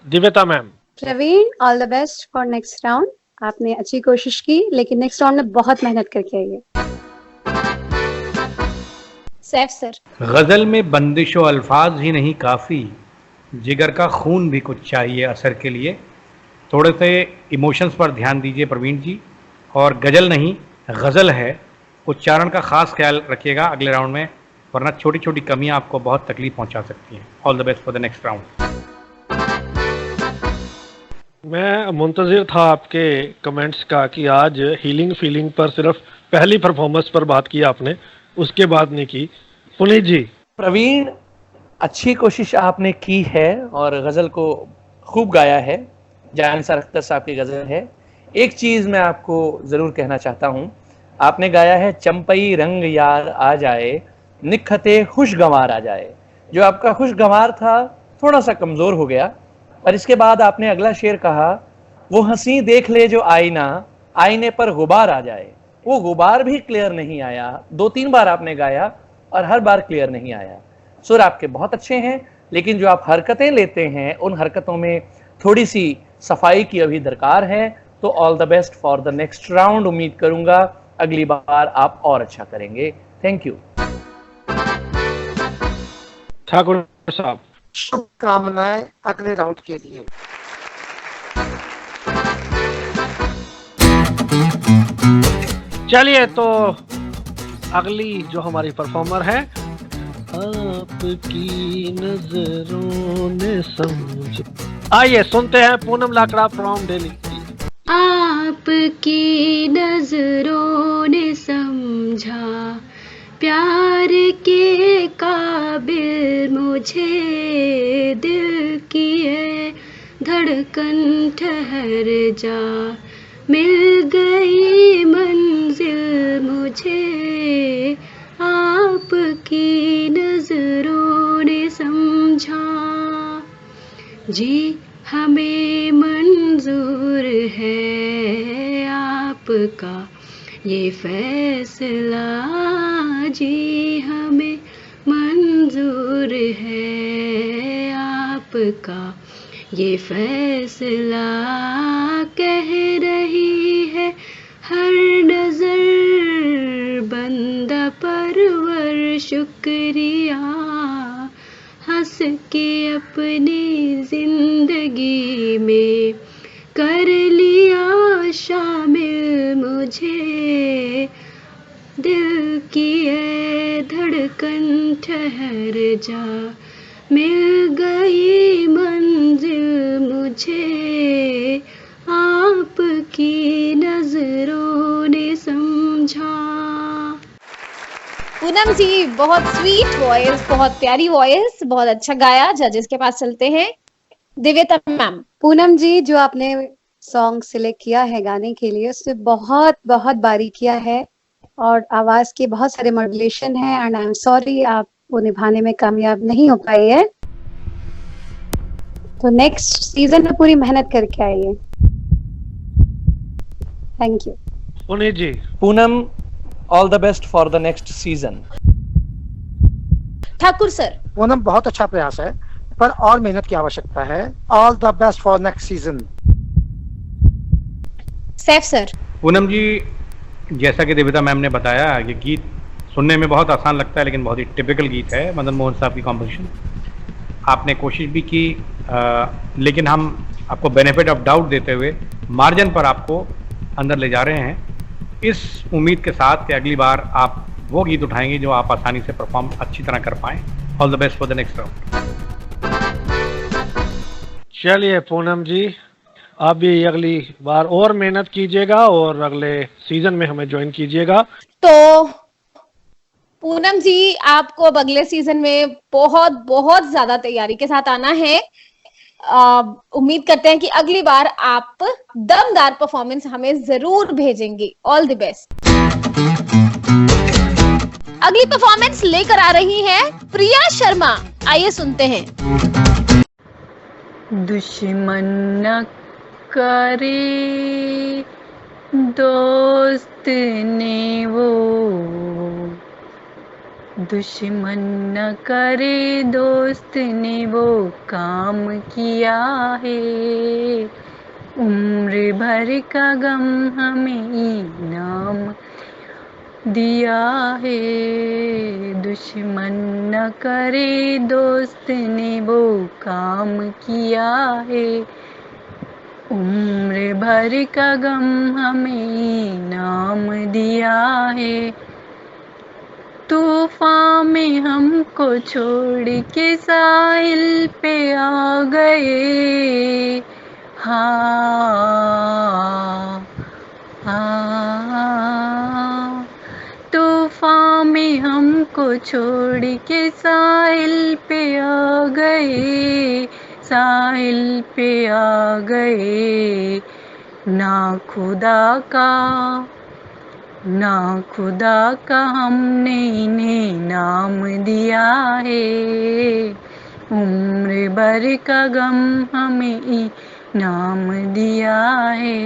Divyata ma'am. Praveen, all the best for next round. आपने अच्छी कोशिश की, लेकिन नेक्स्ट राउंड में बहुत मेहनत करके आइए। सैफ सर। गजल में बंदिशो अल्फाज ही नहीं काफ़ी, जिगर का खून भी कुछ चाहिए असर के लिए। थोड़े से इमोशंस पर ध्यान दीजिए प्रवीण जी, और गजल नहीं गज़ल है, उच्चारण का खास ख्याल रखिएगा अगले राउंड में, वरना छोटी छोटी कमियां आपको बहुत तकलीफ पहुंचा सकती हैं। All the best for the next round. मैं मुंतजिर था आपके कमेंट्स का कि आज हीलिंग फीलिंग पर सिर्फ पहली परफॉर्मेंस पर बात की आपने, उसके बाद नहीं की। पुनीत जी। प्रवीण, अच्छी कोशिश आपने की है और गज़ल को खूब गाया है, जानिसार अख्तर साहब की गज़ल है। एक चीज़ मैं आपको ज़रूर कहना चाहता हूँ, आपने गाया है चंपई रंग यार आ जाए, निखते खुशगवार आ जाए। जो आपका खुशगवार था थोड़ा सा कमज़ोर हो गया, और इसके बाद आपने अगला शेर कहा, वो हंसी देख ले जो आईना, आईने पर गुबार आ जाए। वो गुबार भी क्लियर नहीं आया, 2-3 बार आपने गाया और हर बार क्लियर नहीं आया। सुर आपके बहुत अच्छे हैं, लेकिन जो आप हरकतें लेते हैं उन हरकतों में थोड़ी सी सफाई की अभी दरकार है। तो all the best for the next round. उम्मीद करूंगा अगली बार आप और अच्छा करेंगे। Thank you. ठाकुर साहब। शुभकामनाएं अगले राउंड के लिए। चलिए, तो अगली जो हमारी परफॉर्मर है, आपकी नजरों ने समझ, आइए सुनते हैं पूनम लाकड़ा फ्रॉम दिल्ली। आपकी नजरों ने समझा, प्यार के काबिल मुझे, दिल की है धड़कन ठहर जा, मिल गई मंजिल मुझे, आपकी नजरों ने समझा। जी हमें मंजूर है आपका ये फैसला, जी हमें मंजूर है आपका ये फैसला, कह रही है हर नजर बंदा परवर शुक्रिया, हंस के अपनी जिंदगी में कर लिया शामिल मुझे, दिल की है धड़कन ठहर जा, मिल गई मंजिल मुझे, आपकी नजरों ने समझा। पूनम जी, बहुत स्वीट वॉइस, बहुत प्यारी वॉइस, बहुत अच्छा गाया। जजेस के पास चलते हैं। दिव्यता मैम। पूनम जी, जो आपने सॉन्ग सिलेक्ट किया है गाने के लिए, उससे बहुत बहुत बारीकियां है और आवाज के बहुत सारे मॉड्यूलेशन है, एंड आई एम सॉरी आप वो निभाने में कामयाब नहीं हो पाई है। तो नेक्स्ट सीजन में पूरी मेहनत करके आइए। Thank you. Puneet ji. Poonam, all the best for the next season. Thakur sir. Poonam, बहुत अच्छा प्रयास है, पर और मेहनत की आवश्यकता है। All the best for next season. Saif sir. Poonam ji, जैसा कि देविता मैम ने बताया, ये गीत सुनने में बहुत आसान लगता है लेकिन बहुत ही टिपिकल गीत है, मदन मोहन साहब की कॉम्पोजिशन। आपने कोशिश भी की, लेकिन हम आपको बेनिफिट ऑफ डाउट देते हुए मार्जिन पर आपको अंदर ले जा रहे हैं, इस उम्मीद के साथ कि अगली बार आप वो गीत उठाएंगे जो आप आसानी से परफॉर्म अच्छी तरह कर पाएं। All the best for the next round. चलिए पूनम जी, आप भी अगली बार और मेहनत कीजिएगा और अगले सीजन में हमें ज्वाइन कीजिएगा। तो पूनम जी, आपको अब अगले सीजन में बहुत बहुत ज्यादा तैयारी के साथ आना है। उम्मीद करते हैं कि अगली बार आप दमदार परफॉर्मेंस हमें जरूर भेजेंगे। All the best. अगली परफॉर्मेंस लेकर आ रही है प्रिया शर्मा, आइए सुनते हैं। दुश्मन न करे दोस्त ने वो, दुश्मन न करे दोस्त ने वो काम किया है, उम्र भर का गम हमें इनाम दिया है। दुश्मन न करे दोस्त ने वो काम किया है, उम्र भर का गम हमें इनाम दिया है। तूफान में हमको छोड़ के साहिल पे आ गए, हाँ हाँ। तूफान में हमको छोड़ के साहिल पे आ गए, साहिल पे आ गए। ना खुदा का हमने इन्हें नाम दिया है, उम्र भर का गम हमें इनाम दिया है।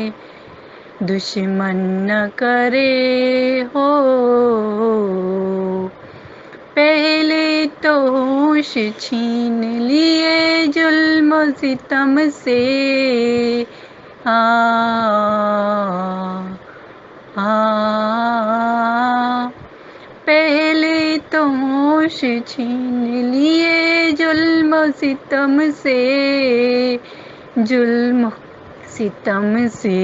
दुश्मन न करे हो पहले तो होश छीन लिए जुल्म सितम से, पहले तो होश छीन लिए जुल्म सितम से, जुल्म सितम से।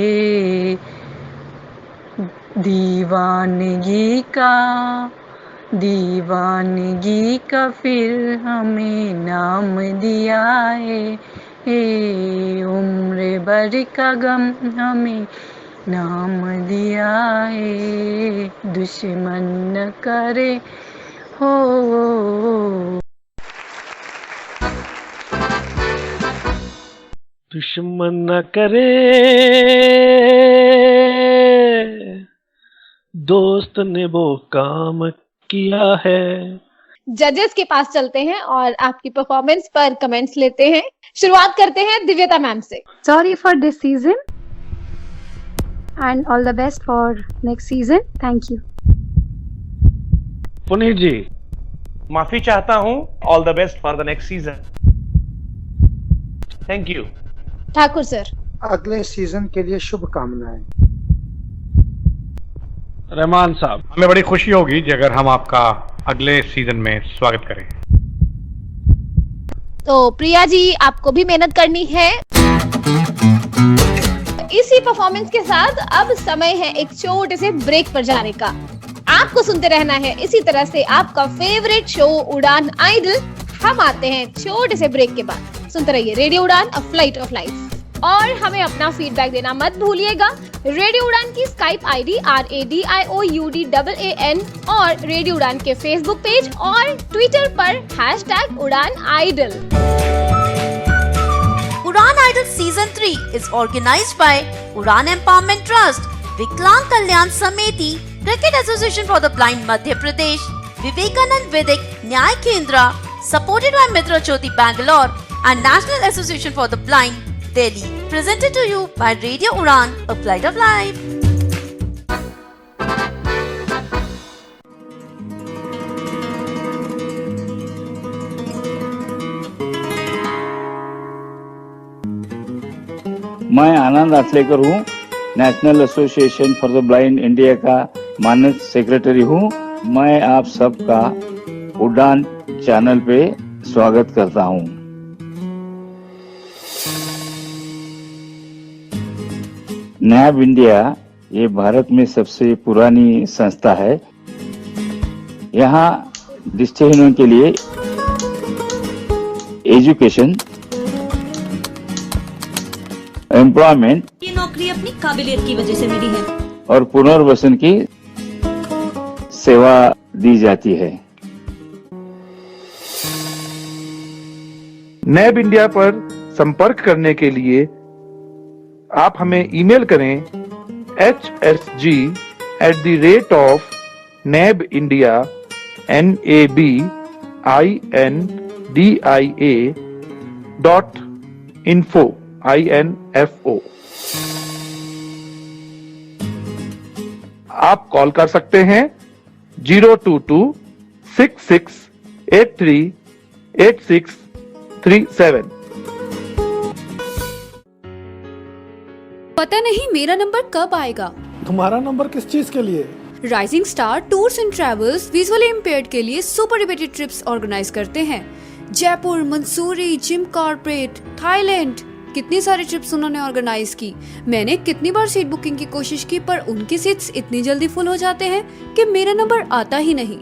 दीवानगी का फिर हमें नाम दिया है, उम्र भर का गम हमें नाम दिया है। दुश्मन न करे हो। दुश्मन न करे दोस्त ने वो काम किया है। जजेस के पास चलते हैं और आपकी परफॉर्मेंस पर कमेंट्स लेते हैं। शुरुआत करते हैं दिव्यता मैम से। Sorry for this season and all the best for next season. Thank you. Puneet जी, माफी चाहता हूँ। All the best for the next season. Thank you. Thakur sir, अगले सीजन के लिए शुभकामनाएं। रहमान साहब, हमें बड़ी खुशी होगी अगर हम आपका अगले सीजन में स्वागत करें। तो प्रिया जी, आपको भी मेहनत करनी है। इसी परफॉर्मेंस के साथ अब समय है एक छोटे से ब्रेक पर जाने का। आपको सुनते रहना है इसी तरह से आपका फेवरेट शो उड़ान आइडल। हम आते हैं छोटे से ब्रेक के बाद। सुनते रहिए radio Udaan, a flight of life. और हमें अपना फीडबैक देना मत भूलिएगा। रेडियो उड़ान की स्काइप आईडी RADIOUDAAN और रेडियो उड़ान के फेसबुक पेज और ट्विटर पर #Uड़ानAidol। Udan Idol Season 3 is organized by Udan Empowerment Trust, Viklang Kalyan Sameti, Cricket Association for the Blind Madhya Pradesh, Vivekanand Vedic Nyay Kendra, supported by Mitra Jyoti Bangalore and National Association for the Blind, Delhi. Presented to you by Radio Udan, a flight of life. मैं आनंद आचलेकर हूँ, national association for the blind India का मानद secretary हूँ मैं आप सबका उड़ान channel पे स्वागत करता हूं। नैब इंडिया ये भारत में सबसे पुरानी संस्था है। यहाँ दृष्टिहीनों के लिए एजुकेशन, एम्प्लॉयमेंट ये नौकरी अपनी काबिलियत की वजह से मिली है और पुनर्वसन की सेवा दी जाती है। नैब इंडिया पर संपर्क करने के लिए आप हमें ईमेल करें hsg@nabindia.info। आप कॉल कर सकते हैं 022-6683-8637। पता नहीं मेरा नंबर कब आएगा। तुम्हारा नंबर किस चीज के लिए? Rising star tours and travels visually impaired के लिए सुपर रिपीटेड ट्रिप्स ऑर्गेनाइज करते हैं। Jaipur, Mussoorie, Jim Corbett, Thailand, कितनी सारी ट्रिप्स उन्होंने ऑर्गेनाइज की। मैंने कितनी बार सीट बुकिंग की कोशिश की पर उनकी सीट्स इतनी जल्दी फुल हो जाते हैं कि मेरा नंबर आता ही नहीं।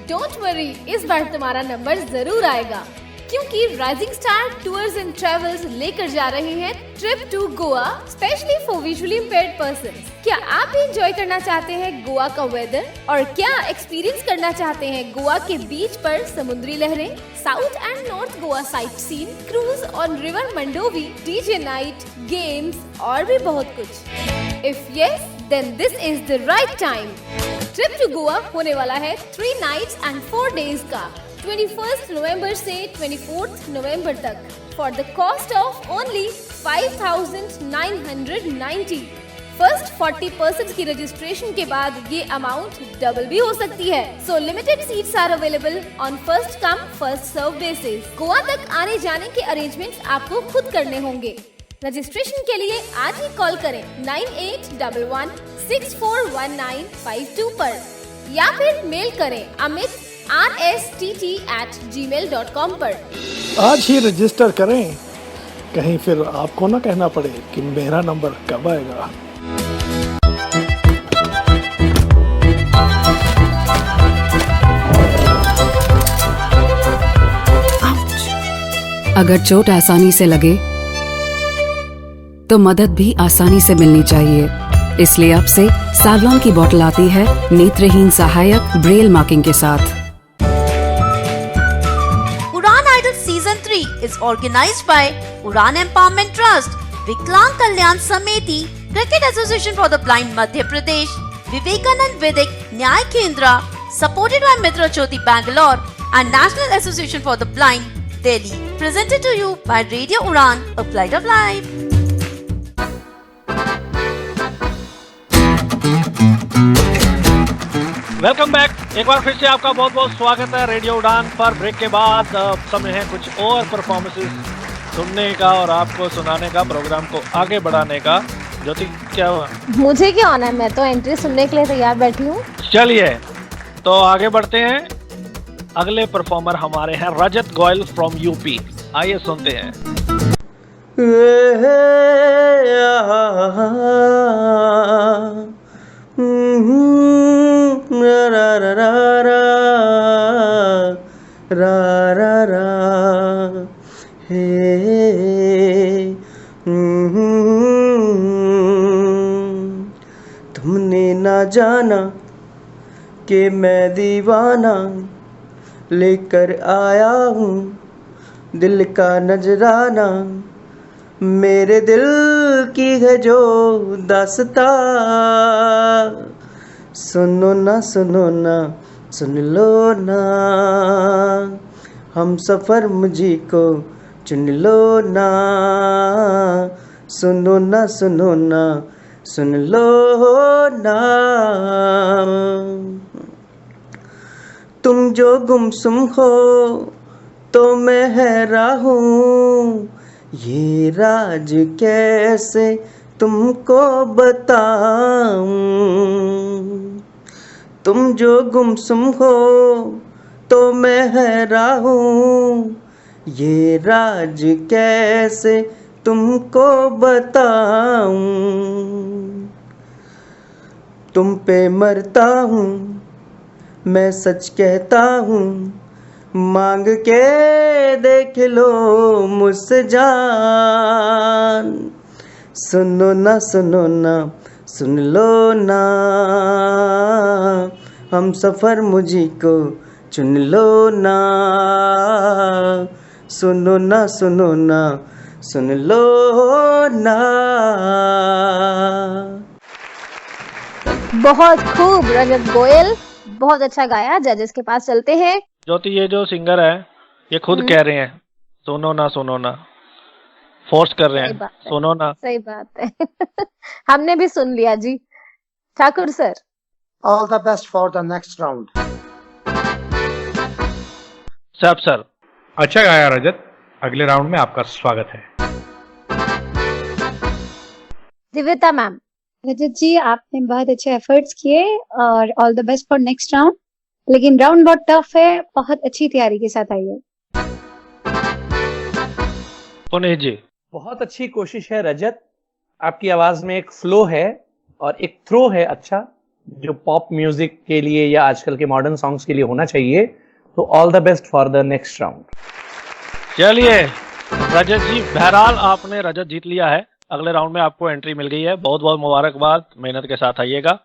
डोंट वरी, इस बार तुम्हारा नंबर जरूर आएगा क्योंकि rising star tours and travels लेकर जा रहे हैं trip to Goa specially for visually impaired persons. क्या आप भी एंजॉय करना चाहते हैं गोवा का वेदर और क्या एक्सपीरियंस करना चाहते हैं गोवा के बीच पर समुद्री लहरें, south and north Goa sightseeing, cruise on river Mandovi, DJ night, games और भी बहुत कुछ। If yes then this is the right time. Trip to Goa होने वाला है 3 नाइट्स एंड 4 डेज का 21 नवंबर से 24 नवंबर तक for the cost of only 5,990। First 40% की रजिस्ट्रेशन के बाद ये अमाउंट डबल भी हो सकती है। So limited seats are available on first come first serve basis. Goa तक आने जाने के अरेंजमेंट्स आपको खुद करने होंगे। रजिस्ट्रेशन के लिए आज ही कॉल करें 9811641952 पर या फिर मेल करें amit@rst@gmail.com पर। आज ही रजिस्टर करें, कहीं फिर आपको ना कहना पड़े कि मेरा नंबर कब आएगा। अगर चोट आसानी से लगे तो मदद भी आसानी से मिलनी चाहिए। इसलिए अब से सावलॉन की बोतल आती है नेत्रहीन सहायक ब्रेल मार्किंग के साथ। Udaan idol season 3 is organized by Udan Empowerment Trust, Viklang Kalyan Samiti, cricket association for the blind Madhya Pradesh, Vivekanand Vidhik Nyay केंद्र, supported by Mitra Jyoti Bangalore and National Association for the Blind, Delhi. Presented to you by Radio Udan, a flight of life. Welcome back. एक बार फिर से आपका बहुत बहुत स्वागत है radio उड़ान पर। ब्रेक के बाद समय है कुछ और परफॉर्मेंसेस सुनने का और आपको सुनाने का, प्रोग्राम को आगे बढ़ाने का। ज्योति क्या हुआ? मुझे क्या होना है, मैं तो एंट्री सुनने के लिए तैयार बैठी हूँ। चलिए तो आगे बढ़ते हैं। अगले परफॉर्मर हमारे हैं रजत गोयल फ्रॉम यूपी। आइए सुनते हैं। तुमने ना जाना कि मैं दीवाना लेकर आया हूँ दिल का नजराना, मेरे दिल की है जो दास्तां। सुनो ना सुन लो ना, हम सफ़र मुझी को चुन लो ना। सुनो ना सुन लो ना। तुम जो गुमसुम हो तो मैं हैरान हूँ, ये राज कैसे तुमको बताऊं। तुम जो गुमसुम हो तो मैं हैरान हूँ, ये राज कैसे तुमको बताऊं। तुम पे मरता हूँ मैं सच कहता हूँ, मांग के देख लो मुझसे जान। सुनो ना सुनो ना सुन लो ना, हम सफर मुझी को चुन लो ना। सुनो ना सुनो ना सुन लो ना। बहुत खूब रजत गोयल, बहुत अच्छा गाया। जजेस के पास चलते हैं। ज्योति, ये जो सिंगर है ये खुद कह रहे हैं सुनो ना, फोर्स कर रहे हैं सुनो ना। सही बात है। हमने भी सुन लिया जी। Thakur sir, all the best for the next round. सब सर, अच्छा गाया रजत, अगले राउंड में आपका स्वागत है। दिव्यता मैम। रजत जी, आपने बहुत अच्छे एफर्ट्स किए और all the best for next round. लेकिन राउंड बहुत टफ है, बहुत अच्छी तैयारी के साथ आइए। पुनीत जी, बहुत अच्छी कोशिश है रजत। आपकी आवाज में एक फ्लो है और एक थ्रो है अच्छा, जो पॉप म्यूजिक के लिए या आजकल के मॉडर्न सॉन्ग्स के लिए होना चाहिए। तो all the best for the next round. चलिए रजत जी, बहरहाल आपने रजत जीत लिया है। अगले राउंड में आपको एंट्री मिल गई है। बहुत बहुत मुबारकबाद, मेहनत के साथ आइएगा।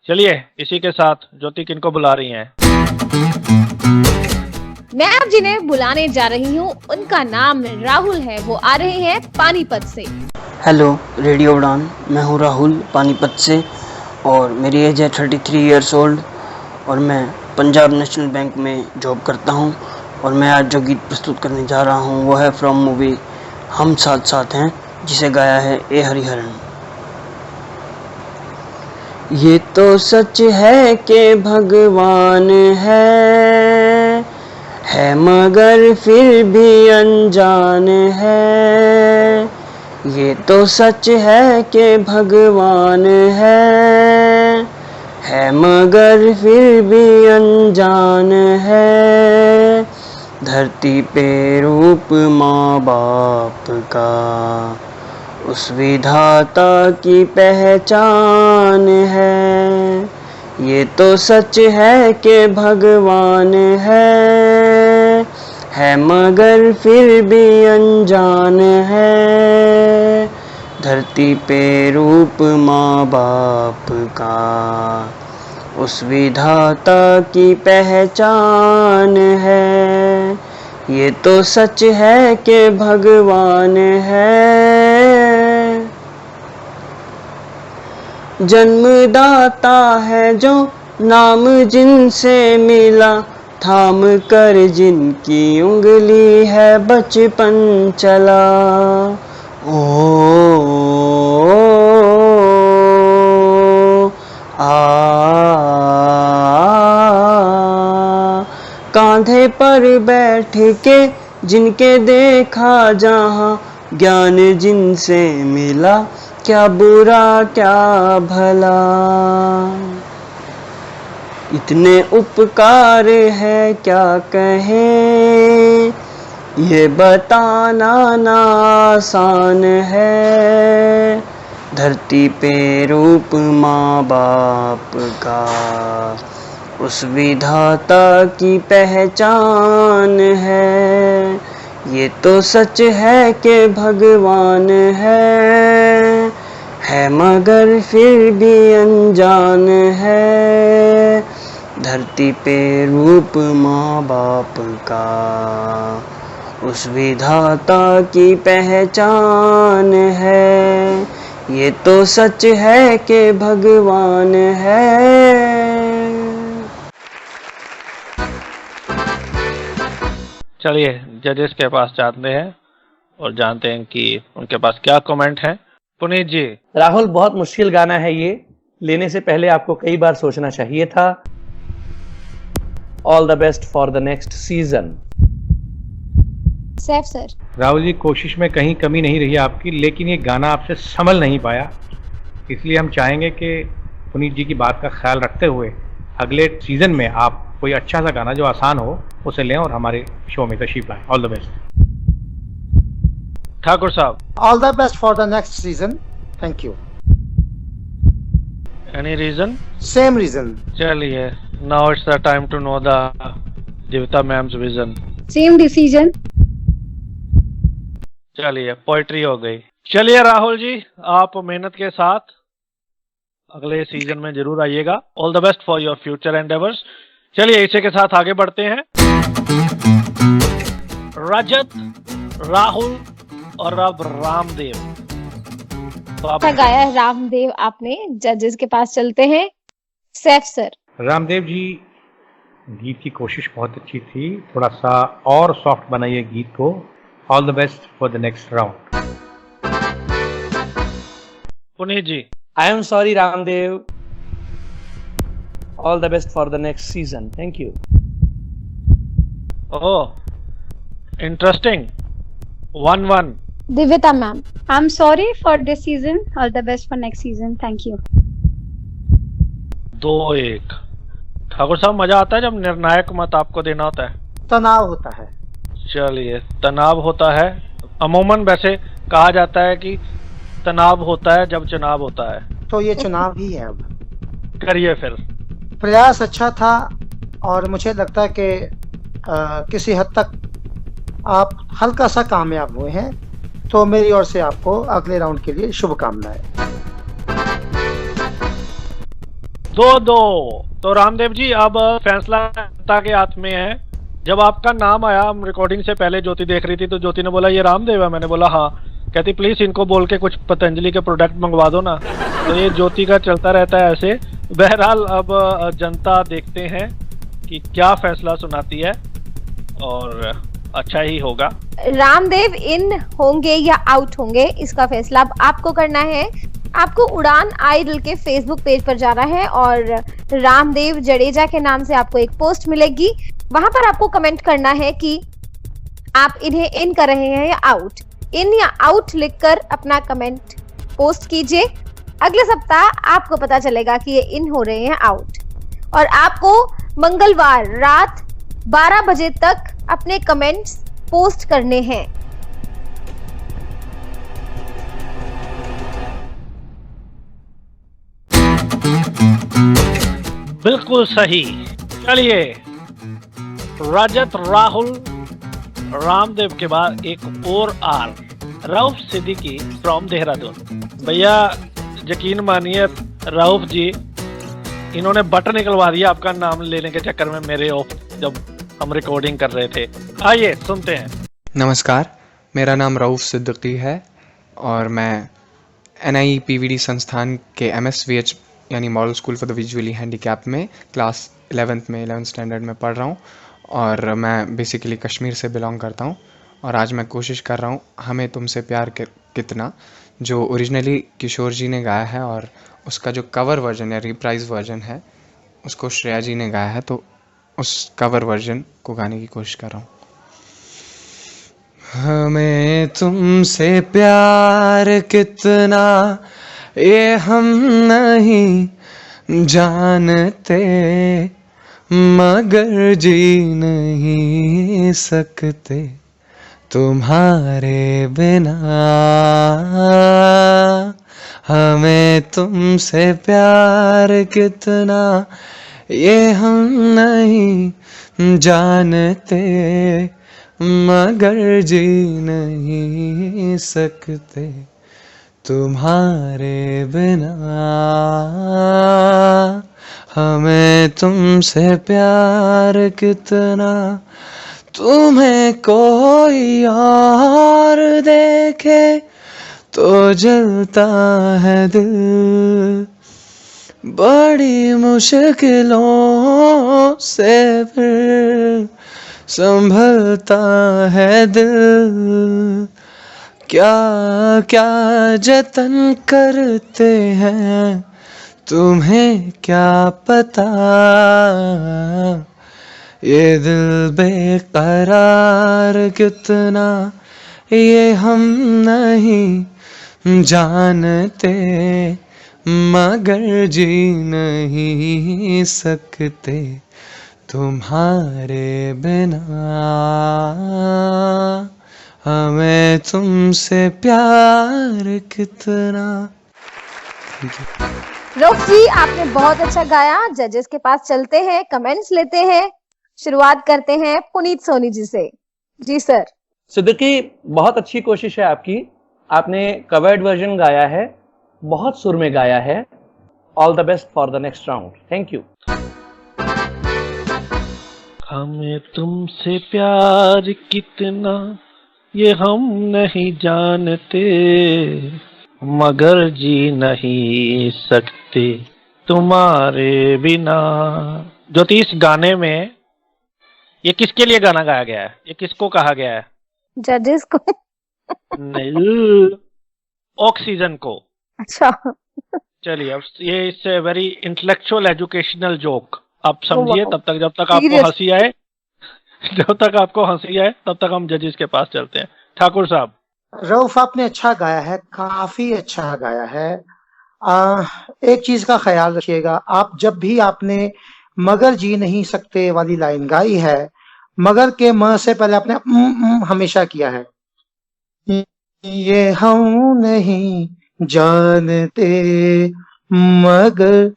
चलिए इसी के साथ ज्योति किनको बुला रही हैं? मैं आप जिन्हें बुलाने जा रही हूँ उनका नाम राहुल है। वो आ रहे हैं पानीपत से। हेलो रेडियो उड़ान, मैं हूँ राहुल पानीपत से और मेरी एज है 33 इयर्स ओल्ड और मैं पंजाब नेशनल बैंक में जॉब करता हूँ। और मैं आज जो गीत प्रस्तुत करने जा रहा हूँ वो है फ्रॉम मूवी हम साथ साथ हैं, जिसे गाया है ए हरिहरन। ये तो सच है कि भगवान है मगर फिर भी अनजान है। ये तो सच है कि भगवान है मगर फिर भी अनजान है। धरती पे रूप माँ बाप का उस विधाता की पहचान है। ये तो सच है कि भगवान है मगर फिर भी अनजान है। धरती पे रूप माँ बाप का उस विधाता की पहचान है। ये तो सच है कि भगवान है। जन्मदाता है जो नाम जिनसे मिला, थाम कर जिनकी उंगली है बचपन चला। कांधे पर बैठ के जिनके देखा जहाँ, ज्ञान जिनसे मिला क्या बुरा क्या भला। इतने उपकार है क्या कहें, ये बताना ना आसान है। धरती पे रूप माँ बाप का उस विधाता की पहचान है। ये तो सच है कि भगवान है मगर फिर भी अनजान है। धरती पे रूप माँ बाप का उस विधाता की पहचान है। ये तो सच है कि भगवान है। चलिए जजेस के पास जाते हैं और जानते हैं कि उनके पास क्या कमेंट है। पुनीत जी। राहुल, बहुत मुश्किल गाना है ये, लेने से पहले आपको कई बार सोचना चाहिए था। All the best for the next season. Saif sir. Rahul ji, कोशिश में कहीं कमी नहीं रही आपकी, लेकिन ये गाना आपसे संभल नहीं पाया। इसलिए हम चाहेंगे कि पुनीत जी की बात का ख्याल रखते हुए अगले सीजन में आप कोई अच्छा सा गाना जो आसान हो उसे लें और हमारे शो में तशरीफ लाएं। All the best. ठाकुर साहब, all the best for the next season. Thank you. Any reason? Same reason. चलिए, now it's the time to know the Jeevita ma'am's vision. Same decision. चलिए, पोइट्री हो गई। चलिए राहुल जी, आप मेहनत के साथ अगले सीजन में जरूर आइएगा। All the best for your future endeavours. चलिए, इसी के साथ आगे बढ़ते हैं। रजत, राहुल और अब रामदेव। तो आप गाया है रामदेव आपने। जजेस के पास चलते हैं। सैफ सर। रामदेव जी, गीत की कोशिश बहुत अच्छी थी, थोड़ा सा और सॉफ्ट बनाइए गीत को। All the best for the next round. Puneet ji. I am sorry Ramdev, all the best for the next season. Thank you. Oh, interesting. 1-1। Divyata ma'am, I am sorry for this season, all the best for next season. Thank you. 2-1। Thakur साहब, मजा आता है जब निर्णायक मत आपको देना होता है। तनाव होता है। चलिए, तनाव होता है। अमूमन वैसे कहा जाता है कि तनाव होता है जब चुनाव होता है, तो ये चुनाव ही है। अब करिए फिर। प्रयास अच्छा था और मुझे लगता है कि किसी हद तक आप हल्का सा कामयाब हुए हैं, तो मेरी ओर से आपको अगले राउंड के लिए शुभकामनाएं। 2-2। तो रामदेव जी, अब फैसला जनता के हाथ में है। जब आपका नाम आया, हम रिकॉर्डिंग से पहले ज्योति देख रही थी, तो ज्योति ने बोला ये रामदेव है। मैंने बोला हाँ। कहती प्लीज इनको बोल के कुछ पतंजलि के प्रोडक्ट मंगवा दो ना। तो ये ज्योति का चलता रहता है ऐसे। बहरहाल, अब जनता देखते हैं कि क्या फैसला सुनाती है, और अच्छा ही होगा। रामदेव इन होंगे या आउट होंगे, इसका फैसला अब आपको करना है। आपको उड़ान आइडल के फेसबुक पेज पर जाना है और रामदेव जडेजा के नाम से आपको एक पोस्ट मिलेगी। वहां पर आपको कमेंट करना है कि आप इन्हें इन कर रहे हैं या आउट। इन या आउट लिखकर अपना कमेंट पोस्ट कीजिए। अगले सप्ताह आपको पता चलेगा कि ये इन हो रहे हैं आउट, और आपको मंगलवार रात 12 बजे तक अपने कमेंट्स पोस्ट करने हैं। बिल्कुल सही। चलिए, रजत, राहुल, रामदेव के बाद एक और आर, रऊफ सिद्दीकी फ्रॉम देहरादून। भैया यकीन मानिए रऊफ जी, इन्होंने बटन निकलवा दिया आपका नाम लेने के चक्कर में मेरे ऑफ, जब हम रिकॉर्डिंग कर रहे थे। आइए सुनते हैं। नमस्कार, मेरा नाम रऊफ सिद्दीकी है और मैं NIE PVD संस्थान के MSVH यानी model school for the visually handicap में क्लास 11th स्टैंडर्ड में पढ़ रहा हूँ। और मैं बेसिकली कश्मीर से बिलोंग करता हूँ। और आज मैं कोशिश कर रहा हूँ हमें तुमसे प्यार कितना, जो ओरिजिनली किशोर जी ने गाया है और उसका जो कवर वर्जन या रिप्राइज वर्जन है उसको श्रेया जी ने गाया है, तो उस कवर वर्जन को गाने की कोशिश कर रहा हूँ। हमें तुमसे प्यार कितना ये हम नहीं जानते, मगर जी नहीं सकते तुम्हारे बिना। हमें तुमसे प्यार कितना ये हम नहीं जानते, मगर जी नहीं सकते तुम्हारे बिना। हमें तुमसे प्यार कितना, तुम्हें कोई और देखे तो जलता है दिल, बड़ी मुश्किलों से फिर संभलता है दिल। क्या क्या जतन करते हैं तुम्हें क्या पता, ये दिल बेकरार कितना ये हम नहीं जानते, मगर जी नहीं सकते तुम्हारे बिना, हमें तुमसे प्यार कितना। रऊफ जी, आपने बहुत अच्छा गाया। जजेस के पास चलते हैं, कमेंट्स लेते हैं। शुरुआत करते हैं पुनीत सोनी जी से। जी सर। सिद्दीकी, बहुत अच्छी कोशिश है आपकी। आपने कवर्ड वर्जन गाया है, बहुत सुर में गाया है। All the best for the next round. Thank you. हमें तुमसे प्यार कितना ये हम नहीं जानते, मगर जी नहीं सकते तुम्हारे बिना। ज्योति, इस गाने में ये किसके लिए गाना गाया गया है? ये किसको कहा गया है? जजेस को? नहीं, ऑक्सीजन को। अच्छा। चलिए, अब ये इससे वेरी इंटेलेक्चुअल एजुकेशनल जोक आप समझिए। तब तक, जब तक आपको हंसी आए, तब तक हम जजेस के पास चलते हैं। ठाकुर साहब। रऊफ, आपने अच्छा गाया है, काफी अच्छा गाया है। एक चीज का ख्याल रखिएगा, आप जब भी आपने मगर जी नहीं सकते वाली लाइन गाई है, मगर के म से पहले आपने हमेशा किया है। ये हम नहीं जानते मगर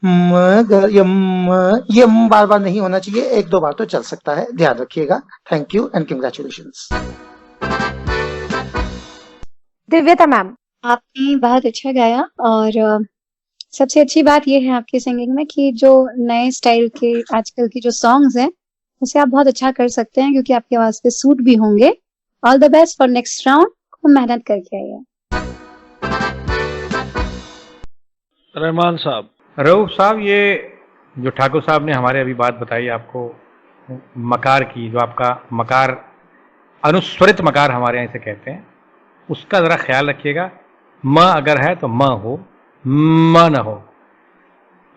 ये बार बार नहीं होना चाहिए, एक दो बार तो चल सकता है, ध्यान रखिएगा। Thank you and congratulations. दिव्यता मैम। आपने बहुत अच्छा गाया और सबसे अच्छी बात यह है आपकी सिंगिंग में कि जो नए स्टाइल के आजकल की जो सॉन्ग्स हैं उसे आप बहुत अच्छा कर सकते हैं, क्योंकि आपकी आवाज पे सूट भी होंगे। All the best for next round. खूब मेहनत करके आइए। रहमान साहब। रऊफ साहब, ये जो ठाकुर साहब ने हमारे अभी बात बताई आपको मकार की, जो आपका मकार अनुस्वरित मकार हमारे यहाँ इसे कहते हैं, उसका ज़रा ख्याल रखिएगा। म अगर है तो म हो, म न हो।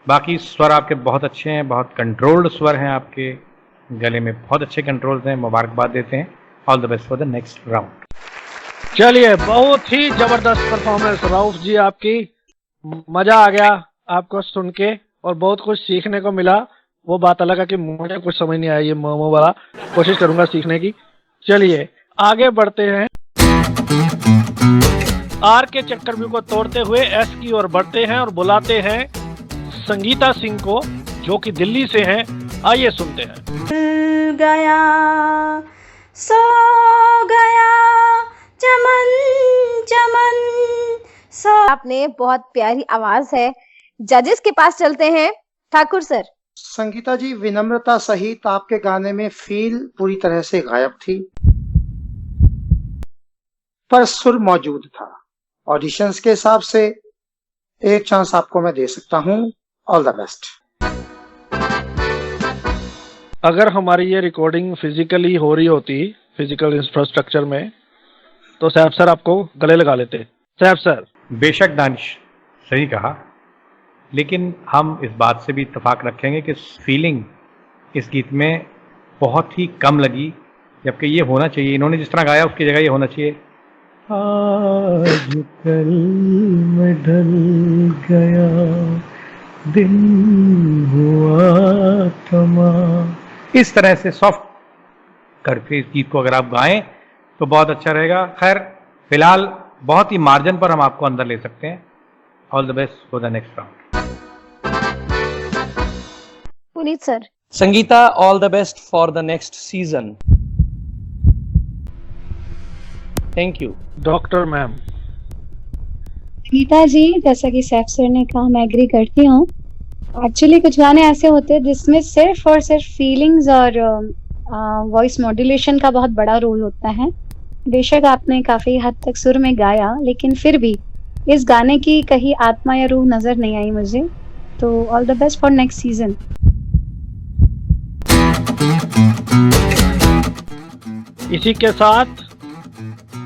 बाकी स्वर आपके बहुत अच्छे हैं, बहुत कंट्रोल्ड स्वर हैं आपके गले में, बहुत अच्छे कंट्रोल्स हैं। मुबारकबाद देते हैं। All the best for the next round. चलिए, बहुत ही जबरदस्त परफॉर्मेंस रऊफ जी आपकी। मजा आ गया आपको सुन के और बहुत कुछ सीखने को मिला। वो बात अलग है कि मुझे कुछ समझ नहीं आया ये मोमो वाला, कोशिश करूंगा सीखने की। चलिए आगे बढ़ते हैं। आर के चक्रव्यूह को तोड़ते हुए एस की ओर बढ़ते हैं और बुलाते हैं संगीता सिंह को, जो कि दिल्ली से हैं। आइए सुनते हैं। गया सो गया चमन चमन सो। आपने बहुत प्यारी आवाज है। जजेस के पास चलते हैं। ठाकुर सर। संगीता जी, विनम्रता सहित आपके गाने में फील पूरी तरह से गायब थी, पर सुर मौजूद था। ऑडिशंस के हिसाब से एक चांस आपको मैं दे सकता हूं। All the best. अगर हमारी ये रिकॉर्डिंग फिजिकली हो रही होती, फिजिकल इंफ्रास्ट्रक्चर में, तो सैफ सर आपको गले लगा लेते। सैफ सर। बेशक दानिश, सही कहा, लेकिन हम इस बात से भी इत्तेफाक रखेंगे कि फीलिंग इस गीत में बहुत ही कम लगी, जबकि ये होना चाहिए, इन्होंने जिस तरह गाया उसकी जगह ये होना चाहिए। आज कल मैं ढल गया दिन हुआ थमा। इस तरह से सॉफ्ट करके इस गीत को अगर आप गाएं तो बहुत अच्छा रहेगा। खैर, फिलहाल बहुत ही मार्जिन पर हम आपको अंदर ले सकते हैं। All the best for the next round. Puneet sir. Sangeeta, all the best for the next season. Thank you. Doctor ma'am. Geeta ji, जैसा कि सैफ सर ने कहा, मैं एग्री करती हूँ। एक्चुअली कुछ गाने ऐसे होते हैं जिसमें सिर्फ और सिर्फ फीलिंग्स और वॉइस मॉड्यूलेशन का बहुत बड़ा रोल होता है। बेशक आपने काफी हद तक सुर में गाया, लेकिन फिर भी इस गाने की कहीं आत्मा या रूह नजर नहीं आई मुझे। तो all the best for next season. इसी के साथ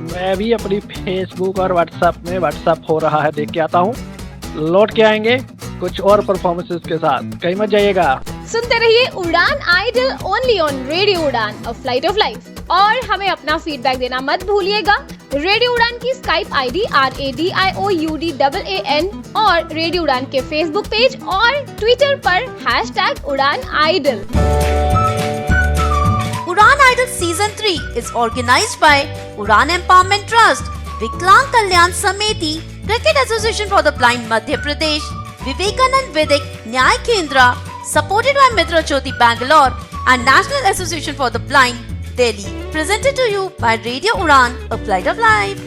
मैं भी अपनी फेसबुक और व्हाट्सएप हो रहा है, देख के आता हूँ। लौट के आएंगे कुछ और परफॉर्मेंसेस के साथ। कहीं मत जाइएगा। सुनते रहिए उड़ान idol only on radio Udaan, a flight of life. और हमें अपना फीडबैक देना मत भूलिएगा। रेडियो उड़ान की स्काइप आईडी RADIOUDAAN और रेडियो उड़ान के फेसबुक पेज और ट्विटर पर #UdaanIdol। Udaan Idol Season 3 is organized by Udaan Empowerment Trust, Viklang Kalyan Sameti, Cricket Association for the Blind Madhya Pradesh, Vivekanand Vedic Nyay Kendra, supported by Mitra Jyoti Bangalore and National Association for the Blind, Delhi. Presented to you by Radio Udaan, a flight of life.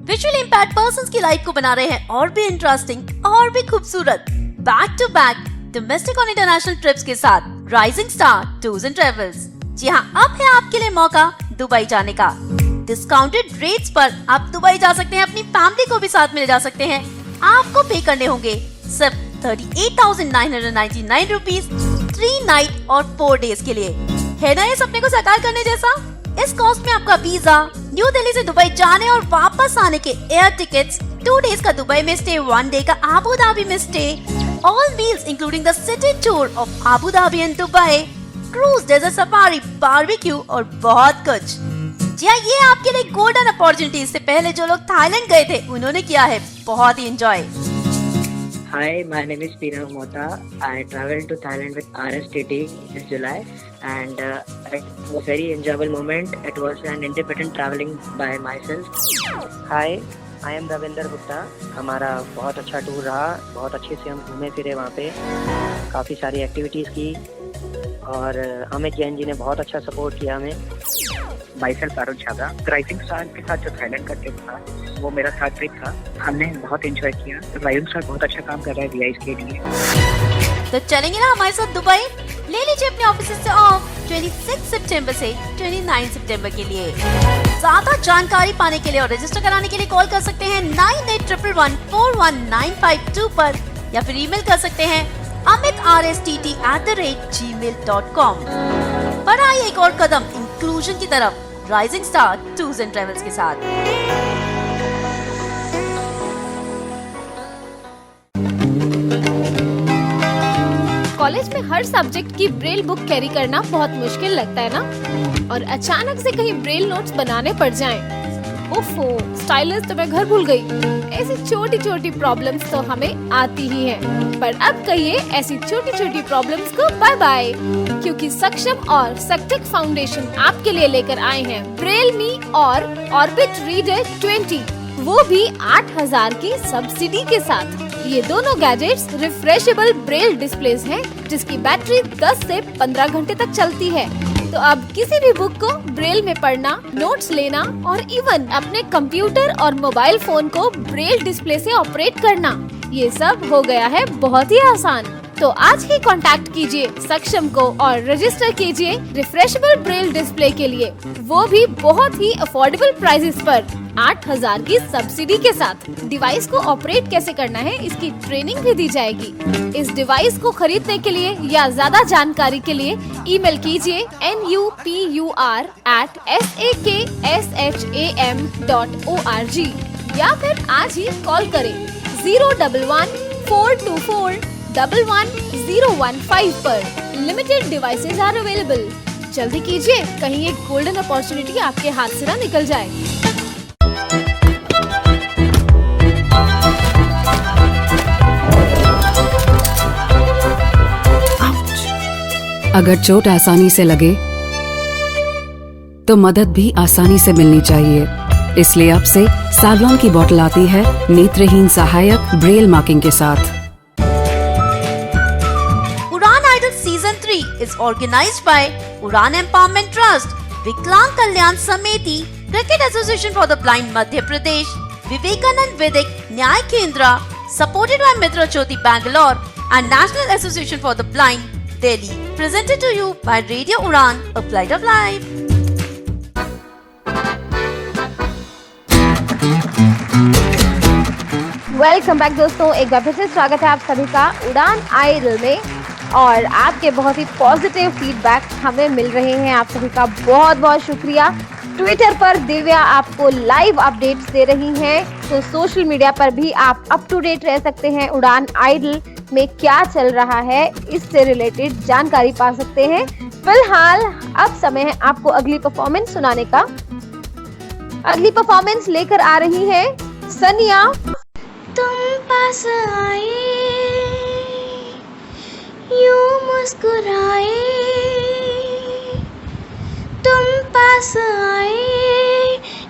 Visually impaired persons की life को बना रहे हैं और भी interesting और भी खूबसूरत बैक टू बैक डोमेस्टिक और इंटरनेशनल ट्रिप्स के साथ rising star tours and travels. जी हाँ, अब है आपके लिए मौका दुबई जाने का। डिस्काउंटेड रेट्स पर आप दुबई जा सकते हैं, अपनी फैमिली को भी साथ में ले जा सकते हैं। आपको पे करने होंगे सिर्फ 38,999 रुपीज 3 नाइट और 4 डेज के लिए। है ना ये सपने को साकार करने जैसा? इस कॉस्ट में आपका वीजा, न्यू दिल्ली से दुबई जाने और वापस आने के एयर टिकट्स, 2 डेज का दुबई में स्टे, 1 डे का आबू धाबी में stay, all meals including the city tour of Abu Dhabi and Dubai, cruise, desert safari, barbecue और बहुत कुछ। जी हाँ, ये आपके लिए गोल्डन अपॉर्चुनिटी। इससे पहले जो लोग थाईलैंड गए थे उन्होंने किया है बहुत ही enjoy. Hi, my name is Pinav Mota. I traveled to Thailand with RSTT this July and it was a very enjoyable moment. It was an independent traveling by myself. Hi, I am Ravinder Gupta. हमारा बहुत अच्छा tour रहा, बहुत अच्छे से हम घूमे फिरे वहाँ पे, काफ़ी सारी एक्टिविटीज़ की और अमित जैन जी ने बहुत अच्छा सपोर्ट किया हमें। Myself Arun Chhabra, rising star के साथ जो थाईलैंड का ट्रिप था वो मेरा थर्ड ट्रिप था। हमने बहुत एंजॉय किया। राइजिंग स्टार बहुत अच्छा काम कर रहा है VIs के लिए। तो चलेंगे ना हमारे साथ दुबई? ले लीजिए अपने ऑफिस से ऑफ 26 सितंबर से 29 सितंबर के लिए। ज्यादा जानकारी पाने के लिए और रजिस्टर कराने के लिए कॉल कर सकते हैं 9811411952 पर या फिर ईमेल कर सकते हैं amitRSTT@gmail.com। बढ़ाइए एक और कदम इंक्लूजन की तरफ rising star tours and travels के साथ। कॉलेज में हर सब्जेक्ट की ब्रेल बुक कैरी करना बहुत मुश्किल लगता है ना? और अचानक से कहीं ब्रेल नोट्स बनाने पड़ जाएं। ओफो, स्टाइलस तो मैं घर भूल गई। ऐसी छोटी छोटी प्रॉब्लम्स तो हमें आती ही हैं। पर अब कहिए ऐसी छोटी छोटी प्रॉब्लम्स को बाय बाय, क्योंकि सक्षम और सक्टेक फाउंडेशन आपके लिए लेकर आए हैं ब्रेल मी और ऑर्बिट रीडर 20, वो भी 8,000 की सब्सिडी के साथ। ये दोनों गैजेट्स रिफ्रेशेबल ब्रेल डिस्प्लेस हैं, जिसकी बैटरी 10 से 15 घंटे तक चलती है। तो अब किसी भी बुक को ब्रेल में पढ़ना, नोट्स लेना और इवन अपने कंप्यूटर और मोबाइल फोन को ब्रेल डिस्प्ले से ऑपरेट करना, ये सब हो गया है बहुत ही आसान। तो आज ही कांटेक्ट कीजिए सक्षम को और रजिस्टर कीजिए रिफ्रेशेबल ब्रेल डिस्प्ले के लिए, वो भी बहुत ही अफोर्डेबल प्राइसेस पर 8,000 की सब्सिडी के साथ। डिवाइस को ऑपरेट कैसे करना है इसकी ट्रेनिंग भी दी जाएगी। इस डिवाइस को खरीदने के लिए या ज्यादा जानकारी के लिए ईमेल कीजिए nupur@sakham.org या फिर आज ही कॉल करें 011-424-11015 पर। Limited devices are available. जल्दी कीजिए, कहीं एक गोल्डन अपॉर्चुनिटी आपके हाथ से ना निकल जाए। अगर चोट आसानी से लगे तो मदद भी आसानी से मिलनी चाहिए। इसलिए अब से सावलॉन की बोतल आती है नेत्रहीन सहायक ब्रेल मार्किंग के साथ। Udaan Idol Season 3 is organized by Udaan Empowerment Trust, Viklang Kalyan Sameti, Cricket Association for the Blind Madhya Pradesh, Vivekanand Vedic Nyay Kendra, supported by Mitra Jyoti Bangalore and National Association for the Blind, Delhi. Presented to you by Radio Udaan, a flight of life. Welcome back दोस्तों, एक बार फिर से स्वागत है आप सभी का उड़ान आइडल में। और आपके बहुत ही पॉजिटिव फीडबैक हमें मिल रहे हैं, आप सभी का बहुत बहुत शुक्रिया। ट्विटर पर दिव्या आपको लाइव अपडेट्स दे रही हैं, तो सोशल मीडिया पर भी आप अप टू डेट रह सकते हैं। उड़ान आइडल में क्या चल रहा है इससे रिलेटेड जानकारी पा सकते हैं। फिलहाल अब समय है आपको अगली परफॉर्मेंस सुनाने का। अगली परफॉर्मेंस लेकर आ रही है सनिया। तुम पास आए, यूं मुस्कुराए, तुम पास आए,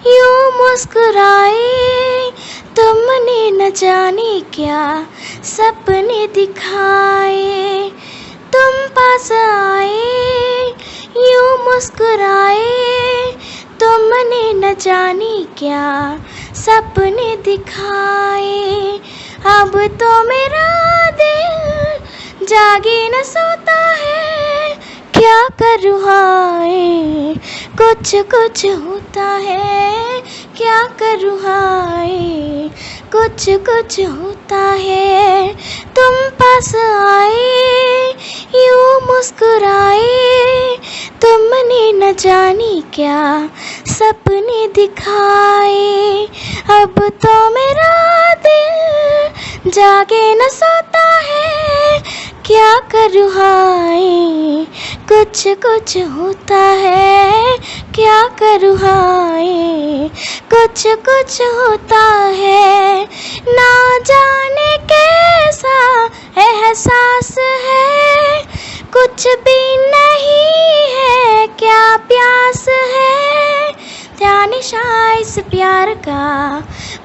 यूं मुस्कुराए, तुमने न जाने क्या सपने दिखाए। तुम पास आए, यूं मुस्कुराए, तुमने न जाने क्या सपने दिखाए। अब तो मेरा दिल जागे न सोता है, क्या करूँ हाय, कुछ कुछ होता है, क्या करूँ हाय, कुछ कुछ होता है। तुम पास आए, यूं मुस्कुराए, तुमने न जानी क्या सपने दिखाए। अब तो मेरा दिल जागे न सोता है, क्या करूँ हाय, कुछ कुछ होता है, क्या करूँ हाय, कुछ कुछ होता है। ना जाने कैसा एहसास है, कुछ भी नहीं है, क्या प्यास है, क्या निशा इस प्यार का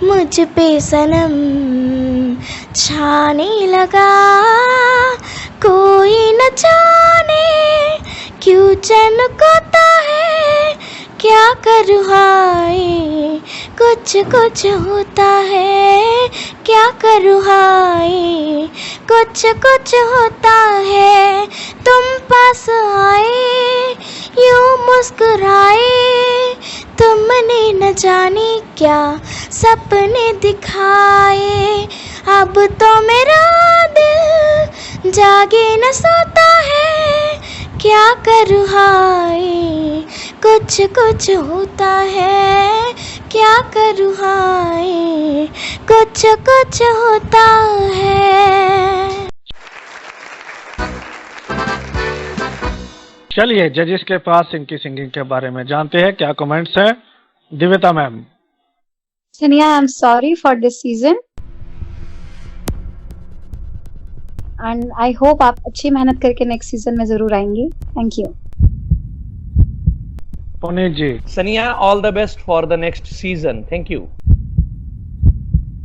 मुझ पे सनम छाने लगा। कोई न जाने क्यों चमकता है, क्या करूँ हाय, कुछ कुछ होता है, क्या करूँ हाय, कुछ कुछ होता है। तुम पास आए, यूं मुस्कुराए, तुमने न जाने क्या सपने दिखाए। अब तो मेरा दिल जागे न सोता है, क्या करूँ हाय, कुछ कुछ होता है, क्या करूँ हाय, कुछ कुछ होता है। चलिए जजेस के पास इनकी सिंगिंग के बारे में जानते हैं, क्या कमेंट्स है। दिव्यता ma'am. Sania, I'm sorry for this season. And I hope आप अच्छी मेहनत करके नेक्स्ट सीजन में जरूर आएंगी। Thank you. Puneet ji. Sania, all the best for the next season. Thank you.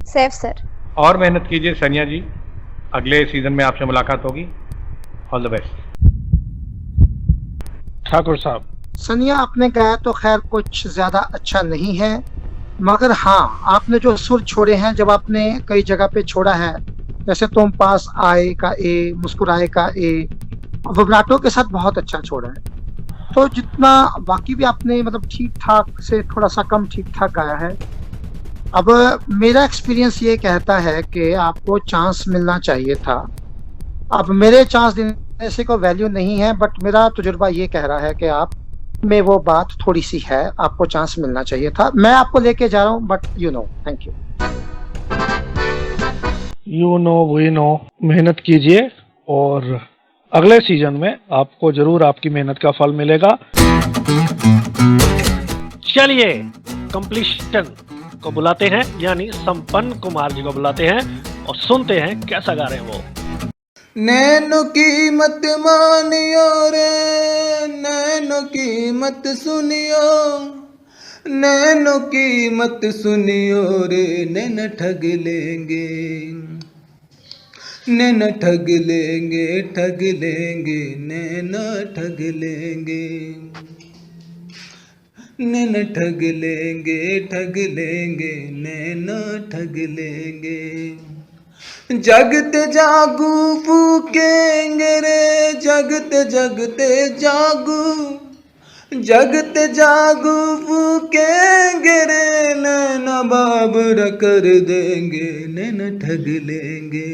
Saif sir. और मेहनत कीजिए सनिया जी, अगले सीजन में आपसे मुलाकात होगी। All the best. ठाकुर साहब। सनिया, आपने गाया तो खैर कुछ ज्यादा अच्छा नहीं है, मगर हाँ आपने जो सुर छोड़े हैं, जब आपने कई जगह पे छोड़ा है, जैसे तुम पास आए का ए, मुस्कुराए का ए, विब्राटो के साथ बहुत अच्छा छोड़ा है। तो जितना बाकी भी आपने मतलब ठीक ठाक से थोड़ा सा कम ठीक ठाक गाया है। अब मेरा एक्सपीरियंस ये कहता है कि आपको चांस मिलना चाहिए था। अब मेरे चांस देने से कोई वैल्यू नहीं है, बट मेरा तजुर्बा ये कह रहा है कि आप में वो बात थोड़ी सी है, आपको चांस मिलना चाहिए था। मैं आपको लेके जा रहा हूँ, but you know. Thank you. You know we know, मेहनत कीजिए और अगले सीजन में आपको जरूर आपकी मेहनत का फल मिलेगा। चलिए कंप्लीशन को बुलाते हैं, यानी संपन्न कुमार जी को बुलाते हैं और सुनते हैं कैसा गा रहे हैं वो। नैनो की मत मानियो रे, नैनो की मत सुनियो, नैनो की मत सुनियो रे, नैन ठग लेंगे, नैन ठग लेंगे, ठग लेंगे, नैना ठग लेंगे, नैन ठग लेंगे, ठग लेंगे, नैना ठग लेंगे। जगते जागू फूकेंगे रे, जगते जगते जागू, जगते जागू फूकेंगे रे, नैना बाबरा कर देंगे, नैना ठग लेंगे,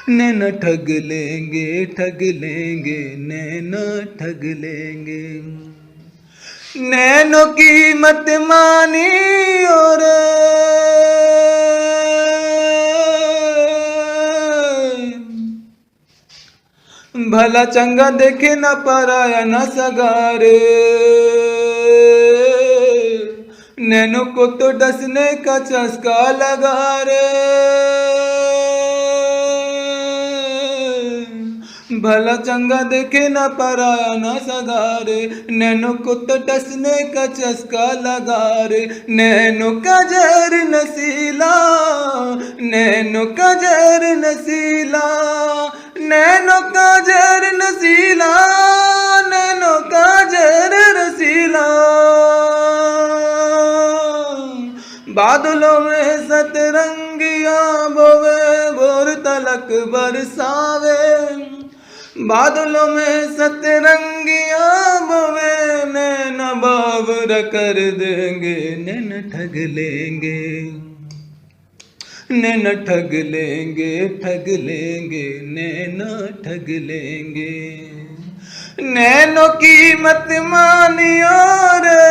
नैना ठग लेंगे, ठग लेंगे, नैना ठग लेंगे। नैनो की मत मानी और भला चंगा देखे न पराया न सगारे, नैनो को तो डसने का चस्का लगा रे। भला चंगा देखे न पराया न सगारे, नैनो को तो डसने का चस्का लगा रे। नैनो का जहर नसीला, नैनो का जहर नसीला, नैनो का जहर नसीला, नैनो का जहर नसीला। बादलों में सतरंगिया बोवे, भोर तलक बरसावे। बादलों में सतरंगिया बोवे, नैना बावरा कर देंगे, नैना ठग लेंगे, नैना ठग लेंगे, ठग लेंगे, नैना ठग लेंगे। नैनो की मत मानियो रे।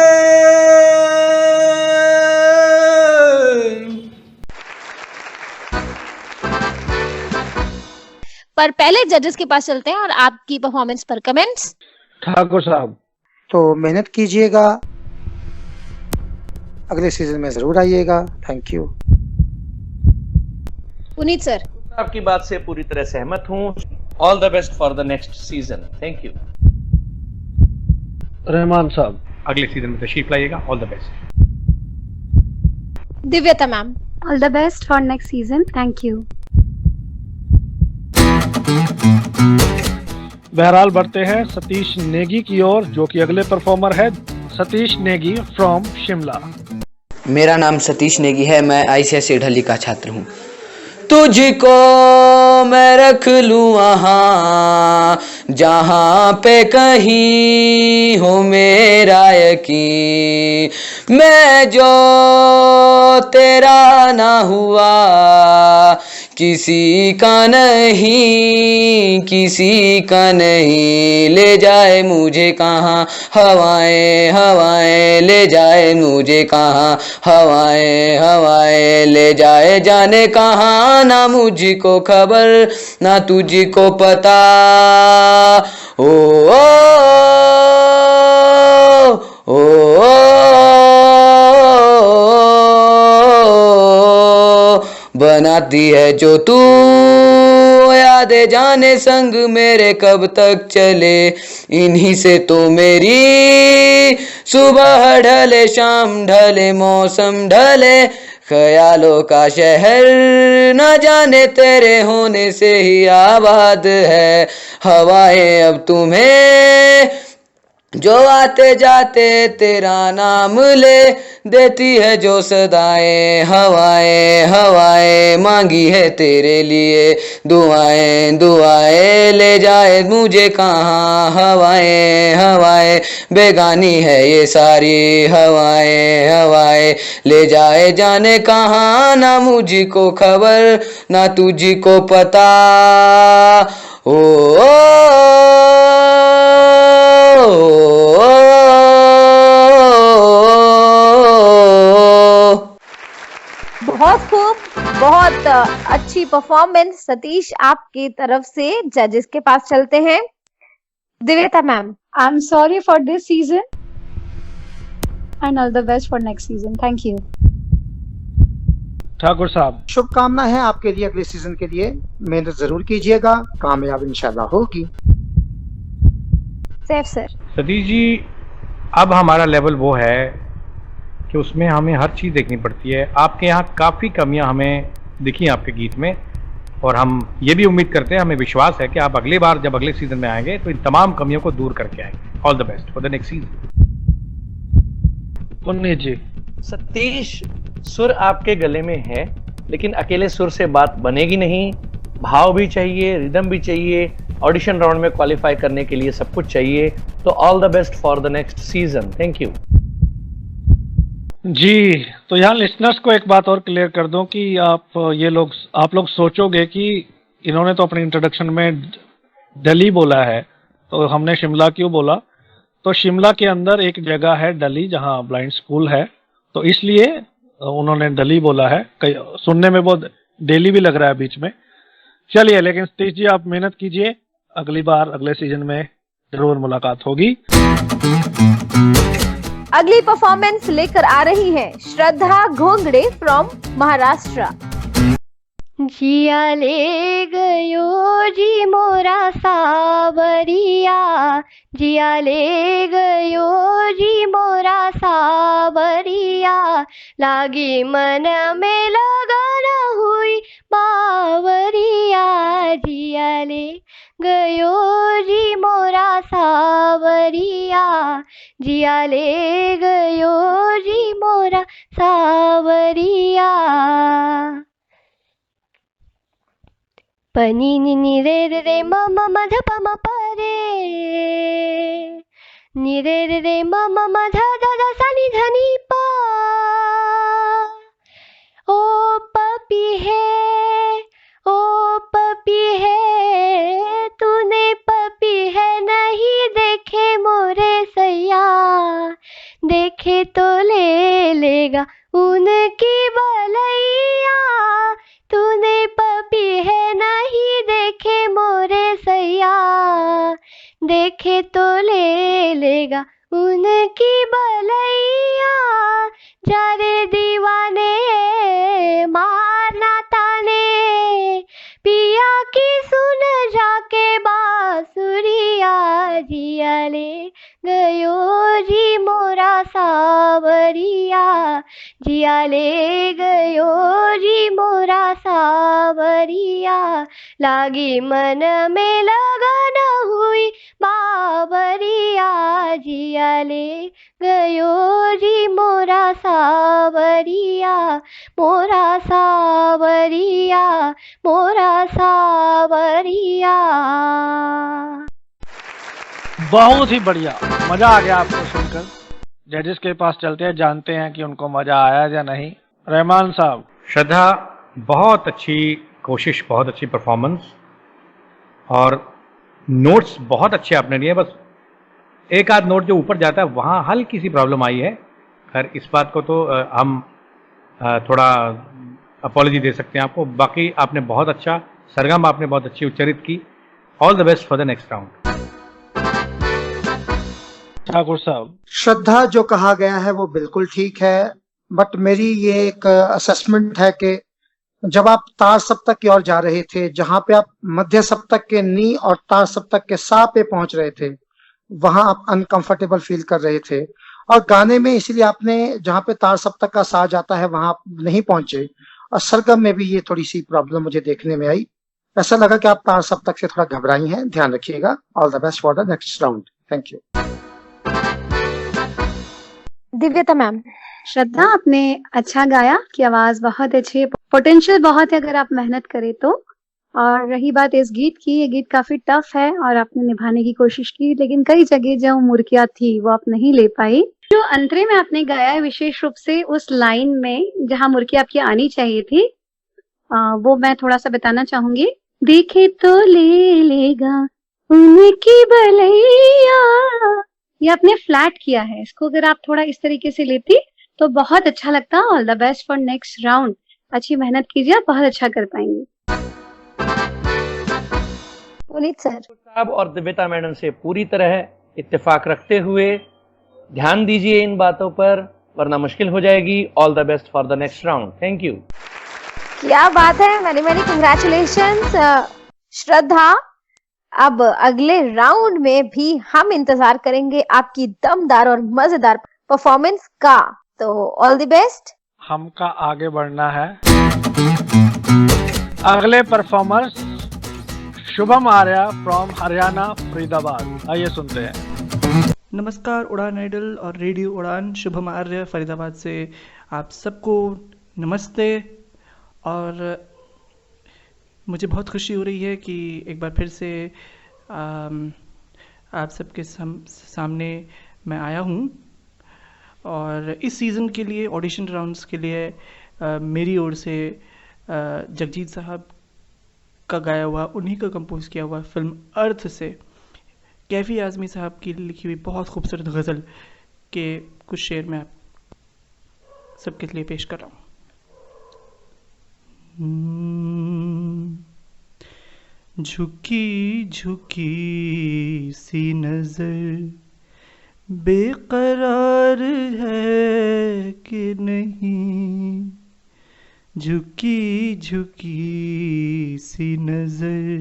पर पहले जजेस के पास चलते हैं और आपकी परफॉर्मेंस पर कमेंट्स। ठाकुर साहब, तो मेहनत कीजिएगा, अगले सीजन में जरूर आइएगा। Thank you. पुनीत सर, आपकी बात से पूरी तरह सहमत हूँ। All the best for the next season. Thank you. Rahman साहब, अगले सीजन में तशरीफ लाइएगा। All the best. Divyata ma'am, all the best for next season. Thank you. बहरहाल बढ़ते हैं सतीश नेगी की ओर, जो कि अगले परफॉर्मर है। सतीश नेगी फ्रॉम शिमला। मेरा नाम सतीश नेगी है, मैं आईसीएसई ढली का छात्र हूँ। तुझको मैं रख लूँ वहाँ जहाँ पे कहीं हो मेरा यकीन, मैं जो तेरा ना हुआ किसी का नहीं, किसी का नहीं। ले जाए मुझे कहाँ हवाएं, हवाएं ले जाए मुझे कहाँ हवाएं, हवाएं ले जाए जाने कहाँ। ना मुझको खबर ना तुझको पता, ओ ओ ओ, ओ, बनाती है जो तू यादें जाने संग मेरे कब तक चले। इन्हीं से तो मेरी सुबह ढले शाम ढले मौसम ढले, ख्यालों का शहर न जाने तेरे होने से ही आबाद है। हवाएं अब तुम्हें जो आते जाते तेरा नाम ले देती है जो सदाएं। हवाएं हवाएं मांगी है तेरे लिए दुआएं, दुआएं ले जाए मुझे कहाँ। हवाएं हवाएं बेगानी है ये सारी हवाएं, हवाएं ले जाए जाने कहाँ। ना मुझको खबर ना तुझको पता, ओ, ओ, बहुत खूब, बहुत अच्छी परफॉर्मेंस सतीश आपकी तरफ से। जजेस के पास चलते हैं। Divyata ma'am, I am sorry for this season and all the best for next season. Thank you. Thakur साहब, शुभकामना है आपके लिए अगले सीजन के लिए। मेहनत जरूर कीजिएगा, कामयाब इंशाल्लाह होगी। सैफ सर। सतीश जी, अब हमारा लेवल वो है कि उसमें हमें हर चीज़ देखनी पड़ती है। आपके यहाँ काफ़ी कमियां हमें दिखी आपके गीत में, और हम ये भी उम्मीद करते हैं, हमें विश्वास है कि आप अगली बार जब अगले सीजन में आएंगे तो इन तमाम कमियों को दूर करके आएंगे। All the best for the next season. Puneet ji. Satish, सुर आपके गले में है, लेकिन अकेले सुर से बात बनेगी नहीं। भाव भी चाहिए, रिदम भी चाहिए, ऑडिशन राउंड में क्वालिफाई करने के लिए सब कुछ चाहिए। तो all the best for the next season. Thank you जी। तो यहाँ लिसनर्स को एक बात और क्लियर कर दूं कि आप लोग सोचोगे कि इन्होंने तो अपने इंट्रोडक्शन में दिल्ली बोला है, तो हमने शिमला क्यों बोला। तो शिमला के अंदर एक जगह है दिल्ली जहाँ ब्लाइंड स्कूल है, तो इसलिए उन्होंने दिल्ली बोला है। सुनने में बहुत दिल्ली भी लग रहा है बीच में। चलिए, लेकिन सतीश जी आप मेहनत कीजिए, अगली बार अगले सीजन में जरूर मुलाकात होगी। अगली परफॉर्मेंस लेकर आ रही है श्रद्धा घोंगड़े फ्रॉम महाराष्ट्र। जिया ले गयो जी मोरा सावरिया, जिया ले गयो जी मोरा सावरिया, लागी मन में लगन हुई बावरिया, जिया ले गयो जी मोरा सावरिया, जिया ले गयो जी मोरा सावरिया। पनी नि रे रे रे म म म ध प म प रे, नि रे रे रे म म म ध ध ध सा नि ध नि प। ओ पपी है तूने पपी है नहीं देखे मोरे सैया, देखे तो ले लेगा उनकी बलैया, तूने पपी है नहीं देखे मोरे सैया, देखे तो ले लेगा उनकी बलैया, जा रे दीवाने मारना ताने, पिया की सुन जाके बांसुरिया, जिया ले गयो जी मोरा सावरिया, जिया ले गयो जी मोरा सावरिया, लागी मन में लगन हुई बावरिया, जिया ले गयो जी मोरा सावरिया, मोरा सावरिया, मोरा सावरिया। बहुत ही बढ़िया, मजा आ गया आपको सुनकर। जजेस के पास चलते हैं, जानते हैं कि उनको मजा आया या नहीं। रहमान साहब। श्रद्धा, बहुत अच्छी कोशिश, बहुत अच्छी परफॉर्मेंस और नोट्स बहुत अच्छे आपने लिए। बस एक आध नोट जो ऊपर जाता है वहाँ हल्की सी प्रॉब्लम आई है। खैर इस बात को तो हम थोड़ा अपॉलॉजी दे सकते हैं आपको। बाकी आपने बहुत अच्छा, सरगम आपने बहुत अच्छी उच्चारित की। All the best for the next round. Thakur साहब। श्रद्धा, जो कहा गया है वो बिल्कुल ठीक है, बट मेरी ये एक असेसमेंट है कि जब आप तार सप्तक की ओर जा रहे थे, जहां पे आप मध्य सप्तक के नी और तार सप्तक के सा पे पहुंच रहे थे, वहां आप अनकंफर्टेबल फील कर रहे थे, और गाने में इसीलिए आपने जहां पे तार सप्तक का सा जाता है वहां आप नहीं पहुंचे, और सरगम में भी ये थोड़ी सी प्रॉब्लम मुझे देखने में आई। ऐसा लगा कि आप तार सप्तक से थोड़ा घबराई हैं। ध्यान रखिएगा। All the best for the next round. Thank you. Divyata ma'am. श्रद्धा, आपने अच्छा गाया, की आवाज बहुत अच्छी है, पोटेंशियल बहुत है अगर आप मेहनत करें तो। और रही बात इस गीत की, ये गीत काफी टफ है और आपने निभाने की कोशिश की, लेकिन कई जगह जो मुर्कियां थी वो आप नहीं ले पाई। जो अंतरे में आपने गाया है, विशेष रूप से उस लाइन में जहाँ मुर्कियां आपकी आनी चाहिए थी, वो मैं थोड़ा सा बताना चाहूंगी। देखे तो ले लेगा उनकी बलैया, ये आपने फ्लैट किया है, इसको अगर आप थोड़ा इस तरीके से लेती तो बहुत अच्छा लगता। All the best for next round. अच्छी मेहनत कीजिए, आप बहुत अच्छा कर पाएंगे। पुनीत सर साहब और दिव्यता मैडम से पूरी तरह इत्तेफाक रखते हुए ध्यान दीजिए इन बातों पर, वरना मुश्किल हो जाएगी। All the best for the next round. Thank you. क्या बात है, मैनी मैनी कंग्रेचुलेशंस श्रद्धा। अब अगले राउंड में भी हम इंतजार करेंगे आपकी दमदार और मजेदार परफॉर्मेंस का, तो ऑल द बेस्ट। हमका आगे बढ़ना है। अगले परफॉर्मर शुभम आर्या फ्रॉम हरियाणा फरीदाबाद। आइए सुनते हैं। नमस्कार उड़ान आइडल और रेडियो उड़ान, शुभम आर्य फरीदाबाद से आप सबको नमस्ते। और मुझे बहुत खुशी हो रही है कि एक बार फिर से आप सबके सामने मैं आया हूँ, और इस सीज़न के लिए ऑडिशन राउंड्स के लिए मेरी ओर से जगजीत साहब का गाया हुआ, उन्हीं का कंपोज किया हुआ फिल्म अर्थ से कैफी आज़मी साहब की लिखी हुई बहुत खूबसूरत गज़ल के कुछ शेर मैं आप सबके लिए पेश कर रहा हूँ। झुकी झुकी सी नजर बेकरार है कि नहीं, झुकी झुकी सी नजर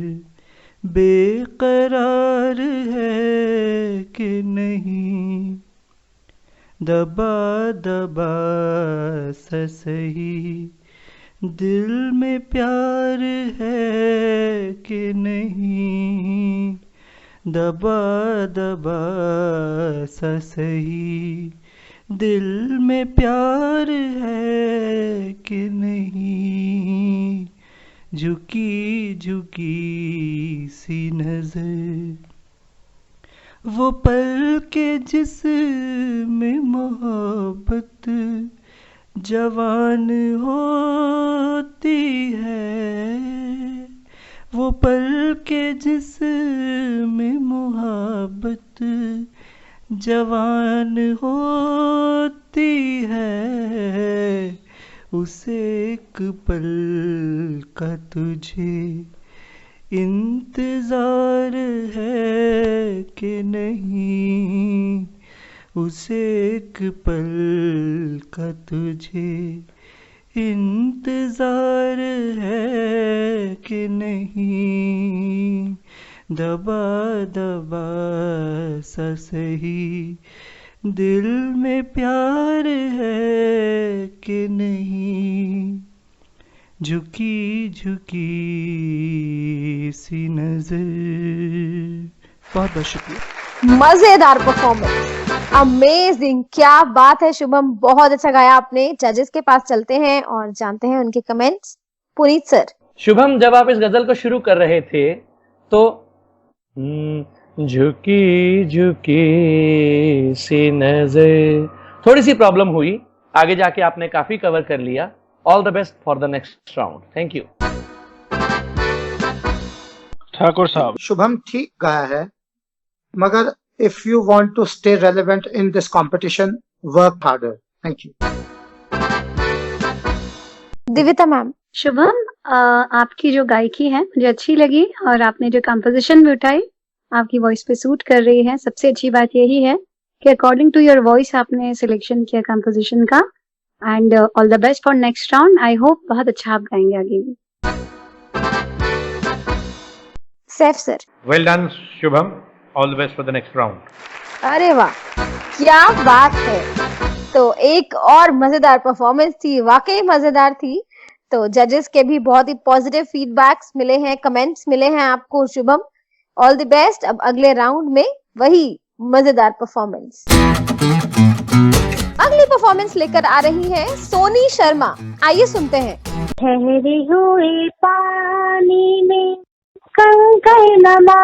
बेकरार है कि नहीं, दबा दबा सा सही दिल में प्यार है कि नहीं, दबा दबा सा सही दिल में प्यार है कि नहीं, झुकी झुकी सी नजर वो पल के जिसमें मोहब्बत जवान होती है, वो पल के जिसमें मोहब्बत जवान होती है, उसे एक पल का तुझे इंतजार है कि नहीं, उसे एक पल का तुझे इंतजार है कि नहीं, दबा दबा सा सही दिल में प्यार है कि नहीं, झुकी झुकी सी नजर। बहुत बहुत शुक्रिया। मजेदार परफॉर्मेंस, अमेजिंग, क्या बात है शुभम, बहुत अच्छा गाया आपने। जजेस के पास चलते हैं और जानते हैं उनके कमेंट्स। पुनीत सर। शुभम, जब आप इस गजल को शुरू कर रहे थे तो झुकी झुकी सी नजर, थोड़ी सी प्रॉब्लम हुई, आगे जाके आपने काफी कवर कर लिया। All the best for the next round. Thank you. Thakur साहब। शुभम ठीक गाया है, मगर if you want to stay relevant in this competition work harder. Thank you. Divyata ma'am. Shubham, आपकी जो गायकी है मुझे अच्छी लगी और आपने जो कंपोजिशन भी उठाई आपकी वॉइस पे सूट कर रही है। सबसे अच्छी बात यही है कि अकॉर्डिंग टू योर वॉइस आपने सिलेक्शन किया कंपोजिशन का। And all the best for next round. I hope बहुत अच्छा आप गाएंगे आगे भी। Saif sir. Well done Shubham, all the best for the next round. अरे वाह, क्या बात है। तो एक और मजेदार परफॉर्मेंस थी, वाकई मजेदार थी। तो जजेस के भी बहुत ही पॉजिटिव फीडबैक्स मिले हैं, कमेंट्स मिले हैं आपको शुभम। All the best. अब अगले राउंड में वही मजेदार परफॉर्मेंस। अगली परफॉर्मेंस लेकर आ रही है सोनी शर्मा। आइए सुनते हैं। ठहरे हुए पानी में कंकर नमा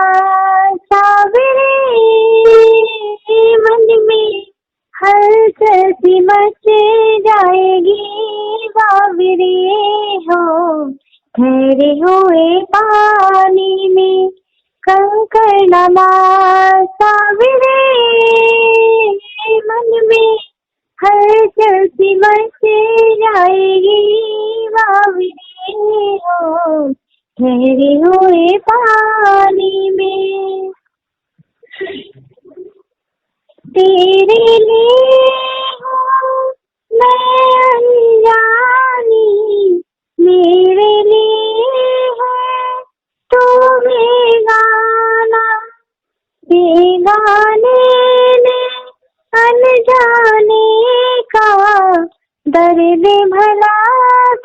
सावरे, मन में हलचल सी मच जाएगी बावरे हो। ठहरे हुए पानी में कंकर नमा सावरे, मन में हलचल सी मच जाएगी बावरे हो। ठहरे हुए पानी में तेरे लिए हूँ मैं अनजानी, मेरे लिए है तू बेगाना, बेगाने ने अनजाने का दर्द भला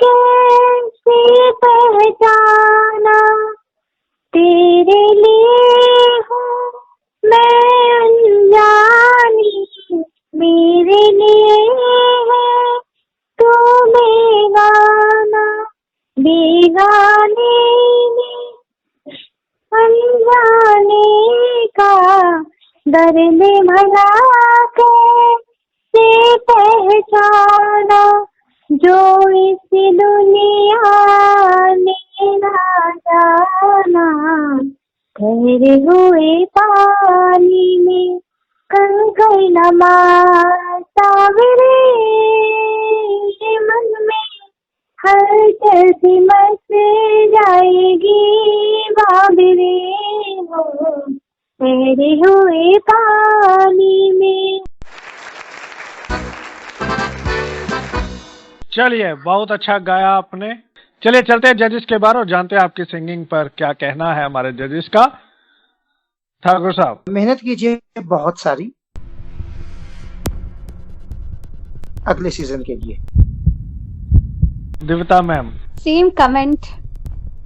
कैसे पहचाना। तेरे लिए हूँ मैं अनजानी, मेरे लिए है तू बेगाना, बेगाने ने अनजाने का दर्द भला कैसे पहचाना। जो इस दुनिया ने ना जाना, ठहरे हुए पानी में कंकर नमा सावरे, मन में हलचल से मच जाएगी बाबरे हो ठहरे हुए पानी में। चलिए, बहुत अच्छा गाया आपने। चलिए चलते हैं जजेस के बारे और जानते हैं आपकी सिंगिंग पर क्या कहना है हमारे जजेस का। ठाकुर साहब, मेहनत कीजिए बहुत सारी अगले सीजन के लिए। Divyata ma'am, same comment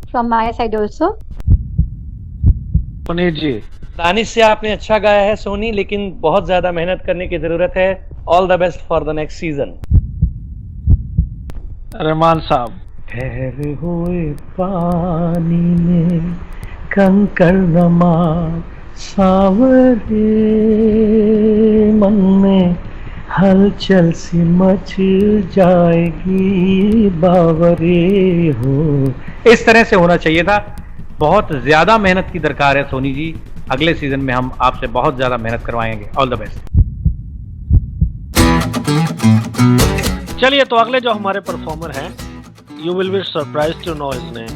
from my side also. Puneet ji, Danish से आपने अच्छा गाया है सोनी, लेकिन बहुत ज्यादा मेहनत करने की जरूरत है। All the best for the next season. Rahman साहब, ठहरे हुए पानी में कंकर नमा सावरे मन में हलचल सी मच जाएगी बावरे हो। इस तरह से होना चाहिए था। बहुत ज्यादा मेहनत की दरकार है सोनी जी। अगले सीजन में हम आपसे बहुत ज्यादा मेहनत करवाएंगे। All the best. चलिए, तो अगले जो हमारे परफॉर्मर हैं, you will be surprised to know his name.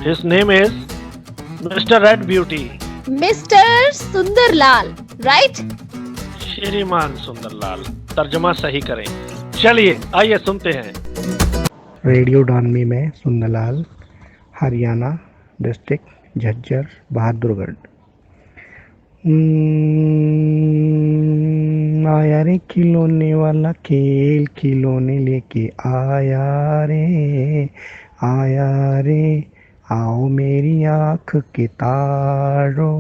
His name is mister red beauty, mister Sundarlal, right? श्रीमान सुंदरलाल, तर्जुमा सही करें। चलिए आइए सुनते हैं। रेडियो डॉन में सुंदरलाल, हरियाणा डिस्ट्रिक्ट झज्जर बहादुरगढ़। आया रे खिलौने वाला खेल खिलौने लेके आया रे आओ मेरी आँख के तारो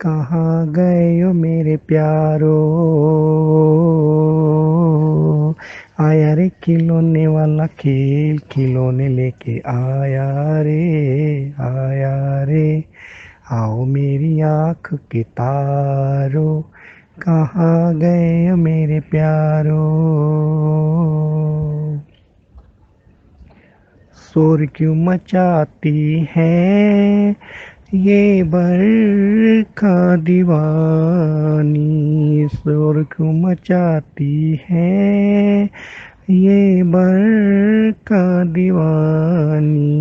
कहाँ गए हो मेरे प्यारो। आया रे खिलौने वाला खेल खिलौने लेके आया रे आओ मेरी आँख के तारो कहाँ गए हो मेरे प्यारो। शोर क्यों मचाती है ये बरखा दीवानी, शोर क्यों मचाती है ये बरखा दीवानी।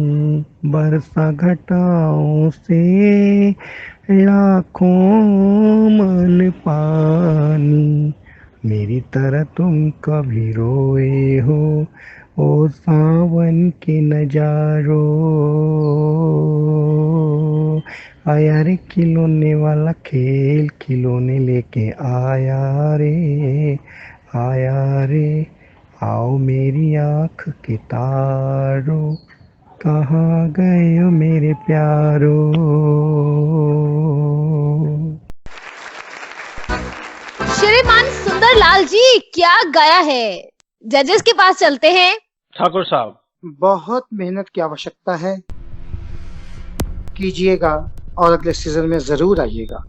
बरसा घटाओं से लाखों मन पानी, मेरी तरह तुम कभी रोए हो ओ सावन के नजारो। आया रे खिलौने वाला खेल खिलौने लेके आया रे आओ मेरी आँख के तारो कहाँ गए हो मेरे प्यारो। श्रीमान सुंदरलाल जी, क्या गाया है। जजेस के पास चलते हैं। ठाकुर साहब, बहुत मेहनत की आवश्यकता है, कीजिएगा और अगले सीजन में जरूर आइएगा।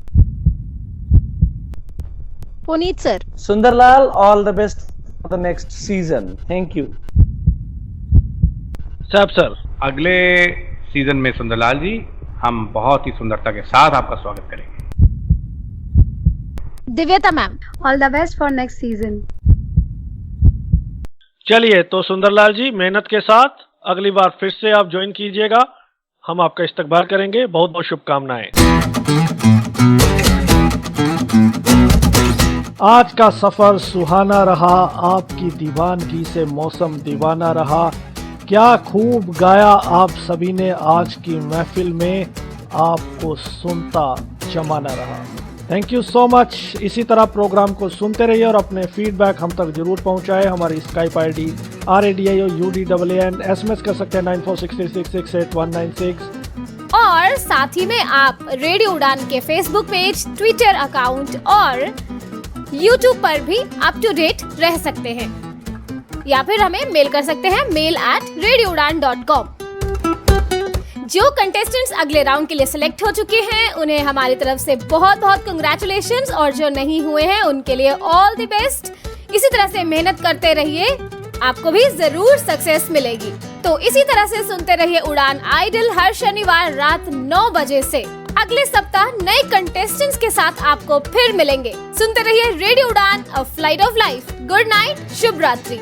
Puneet sir. Sundarlal, all the best for the next season. Thank you. साहब सर, अगले सीजन में सुंदरलाल जी हम बहुत ही सुंदरता के साथ आपका स्वागत करेंगे। दिव्यता ma'am. All the best for next season. चलिए, तो सुंदरलाल जी मेहनत के साथ अगली बार फिर से आप ज्वाइन कीजिएगा। हम आपका इस्तकबाल करेंगे। बहुत बहुत शुभकामनाएं। आज का सफर सुहाना रहा, आपकी दीवानगी से मौसम दीवाना रहा। क्या खूब गाया आप सभी ने आज की महफिल में, आपको सुनता जमाना रहा। Thank you so much. इसी तरह प्रोग्राम को सुनते रहिए और अपने फीडबैक हम तक जरूर पहुंचाएं। हमारी स्काइप ID RADIOUDAN, SMS कर सकते हैं 9463668196। और साथ ही में आप रेडियो उड़ान के फेसबुक पेज, ट्विटर अकाउंट और यूट्यूब पर भी अप टू डेट रह सकते हैं, या फिर हमें मेल कर सकते हैं mail@radioudan.com। जो कंटेस्टेंट्स अगले राउंड के लिए सिलेक्ट हो चुके हैं उन्हें हमारी तरफ से बहुत बहुत कंग्रेचुलेशंस, और जो नहीं हुए हैं उनके लिए ऑल द बेस्ट। इसी तरह से मेहनत करते रहिए, आपको भी जरूर सक्सेस मिलेगी। तो इसी तरह से सुनते रहिए उड़ान आइडल हर शनिवार रात 9 बजे से। अगले सप्ताह नए कंटेस्टेंट्स के साथ आपको फिर मिलेंगे। सुनते रहिए radio Udaan, a flight of life. Good night, शुभ रात्रि।